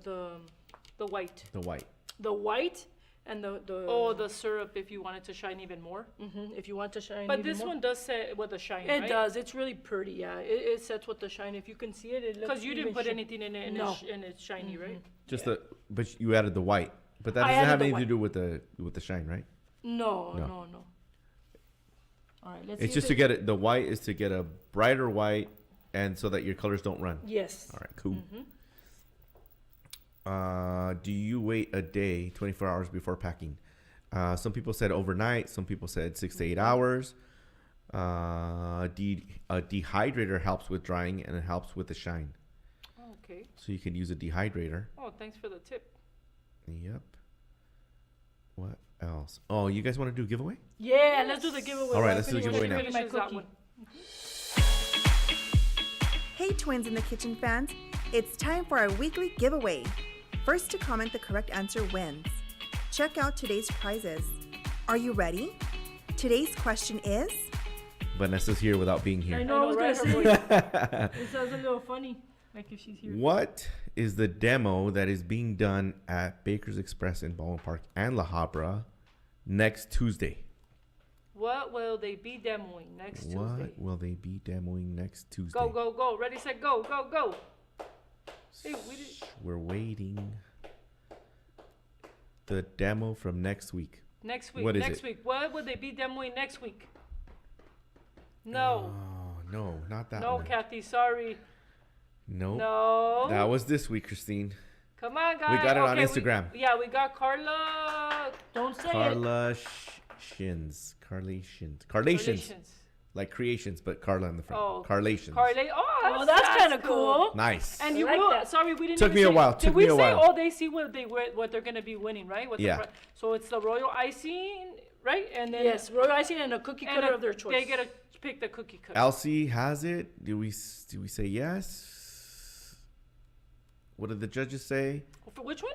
white. The white. white and the Oh, the syrup if you want it to shine even more. if you want to shine. But even this more. one does set with a shine, It right? does. It's really pretty. Yeah, it sets with the shine. If you can see it, it looks. Because you didn't even put shi- anything in it, and, No. and it's shiny, right? Just Yeah. but you added the white. But that I doesn't added have the anything to white. do with the shine, right? No, No. no. All right, let's. It's see just if to get it. The white is to get a brighter white, and so that your colors don't run. Yes. All right, cool. Do you wait a day, 24 hours before packing? Some people said overnight. Some people said 6 to 8 hours. A dehydrator helps with drying and it helps with the shine. Okay. So you can use a dehydrator. Oh, thanks for the tip. Yep. What else? Oh, you guys want to do a giveaway? Yeah, let's do the giveaway. All right, let's do the giveaway now. Finishes that one. Hey Twins in the Kitchen fans, it's time for our weekly giveaway. First to comment the correct answer wins. Check out today's prizes. Are you ready? Today's question is... Vanessa's here without being here. I know, I was right? going to say. It sounds a little funny, like if she's here. What is the demo that is being done at Baker's Express in Baldwin Park and La Habra next Tuesday? What will they be demoing next Tuesday? What will they be demoing next Tuesday? Go, go, go. Ready, set, go, go, go. Hey, We're waiting. The demo from next week. Next week. What is next it? week. What would they be demoing next week? No. Oh, no, not that No, one. Kathy, sorry. Nope. No. That was this week, Christine. Come on, guys. We got it on Okay, Instagram. we got Carla. Don't say it. Carla Shins. Carlations. Carlations. Congratulations. Like creations, but Carla in the front. Oh. Carlations. Oh, That's kind of cool. Nice. And I you like will. that. Sorry, we didn't. Took even me a say- while, Did took we me a say? while. Oh, they see what they're gonna be winning, right? What the Yeah. so it's the royal icing, right? And then Yes, royal icing and a cookie and cutter of their choice. They get to pick the cookie cutter. Elsie has it. Do we say yes? What did the judges say? For which one?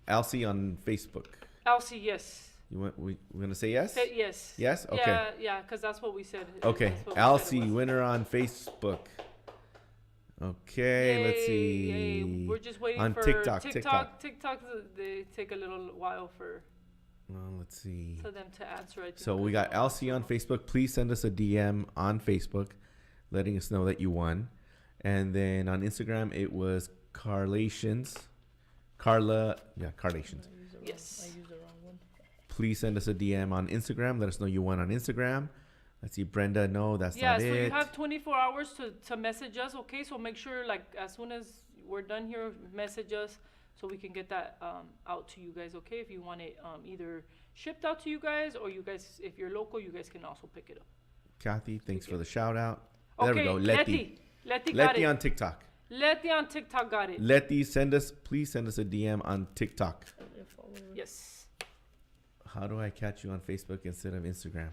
Elsie on Facebook. Elsie, yes. We're gonna say yes. Say yes. Yes? Okay. Yeah, because that's what we said. Okay, That's what we said it Elsie, was. winner on Facebook. Okay, let's Yay, see. yay. We're just waiting on for TikTok. TikTok, they take a little while for Let's see. them to answer. I think, So we got Elsie on Facebook. Please send us a DM on Facebook, letting us know that you won. And then on Instagram, it was Carlations. Carlations. Yes. I used the wrong one. Please send us a DM on Instagram. Let us know you won on Instagram. Let's see, Brenda. No, that's Yeah, not so it. you have 24 hours to message us, okay? So make sure, like, as soon as we're done here, message us so we can get that out to you guys, okay? If you want it either shipped out to you guys or you guys, if you're local, you guys can also pick it up. Kathy, thanks for the shout out. Okay, There we go. Letty. Letty got Letty it. on TikTok. Letty on TikTok got it. Letty, please send us a DM on TikTok. Yes. How do I catch you on Facebook instead of Instagram?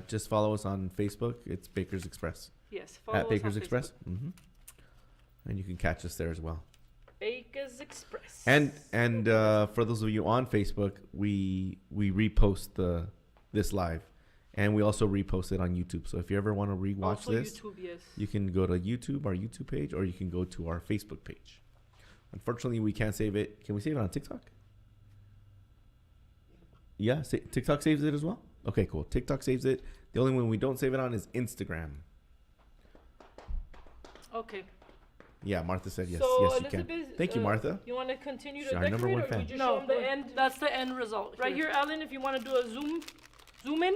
Just follow us on Facebook. It's Baker's Express. Yes. Follow At us Baker's on Express. Facebook. And you can catch us there as well. Baker's Express. And for those of you on Facebook, we repost this live, and we also repost it on YouTube. So if you ever want to rewatch also this, YouTube, yes. you can go to YouTube, our YouTube page, or you can go to our Facebook page. Unfortunately, we can't save it. Can we save it on TikTok? Yeah, TikTok saves it as well? Okay, cool. TikTok saves it. The only one we don't save it on is Instagram. Okay. Yeah, Martha said yes. So, yes, you can. Elizabeth, Thank you, Martha. You want to continue She's to our decorate, number one or fan. we just No, show them the end? that's the end result. Right here, Alan, if you want to do a zoom in.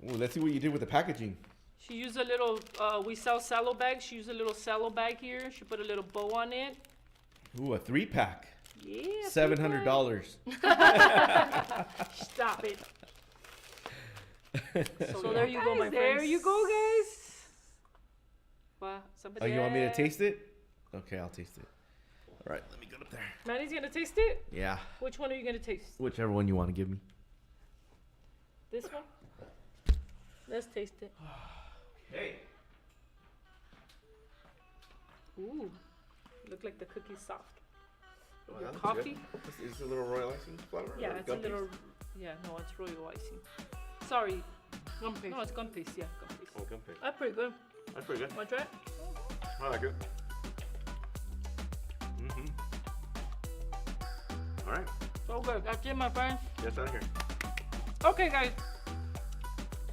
Ooh, let's see what you did with the packaging. She used a little, we sell sallow bags. She used a little sallow bag here. She put a little bow on it. Ooh, a 3-pack. Yeah. $700. Stop it. So there you go, my friends. There you go, guys. Wow, Oh, somebody. you want me to taste it? Okay, I'll taste it. All right, let me get up there. Manny's gonna taste it. Yeah, Which one are you gonna taste? whichever one you want to give me. This one. Let's taste it. Hey. Ooh, look like the cookie's soft. Oh, Your that looks coffee? good. Is it a little royal icing flour? Yeah, or it's a gummies? little. Yeah, no, it's royal icing. Sorry, gum paste. No, it's gum paste. Yeah, gum paste. Oh, gummy. That's pretty good. That's pretty good. Want to try it? I like it. Mm-hmm. All right, So good. That's it, my friends. get out of here. Okay, guys.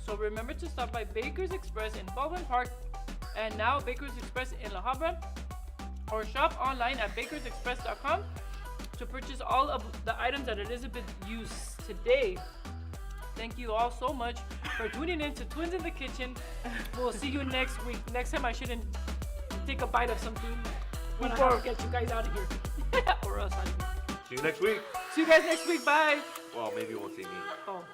So remember to stop by Baker's Express in Baldwin Park, and now Baker's Express in La Habra, or shop online at bakersexpress.com to purchase all of the items that Elizabeth used today. Thank you all so much for tuning in to Twins in the Kitchen. We'll see you next week. Next time I shouldn't take a bite of something before I get you guys out of here. or us. See you next week. See you guys next week. Bye. Well, maybe you won't see me. Oh.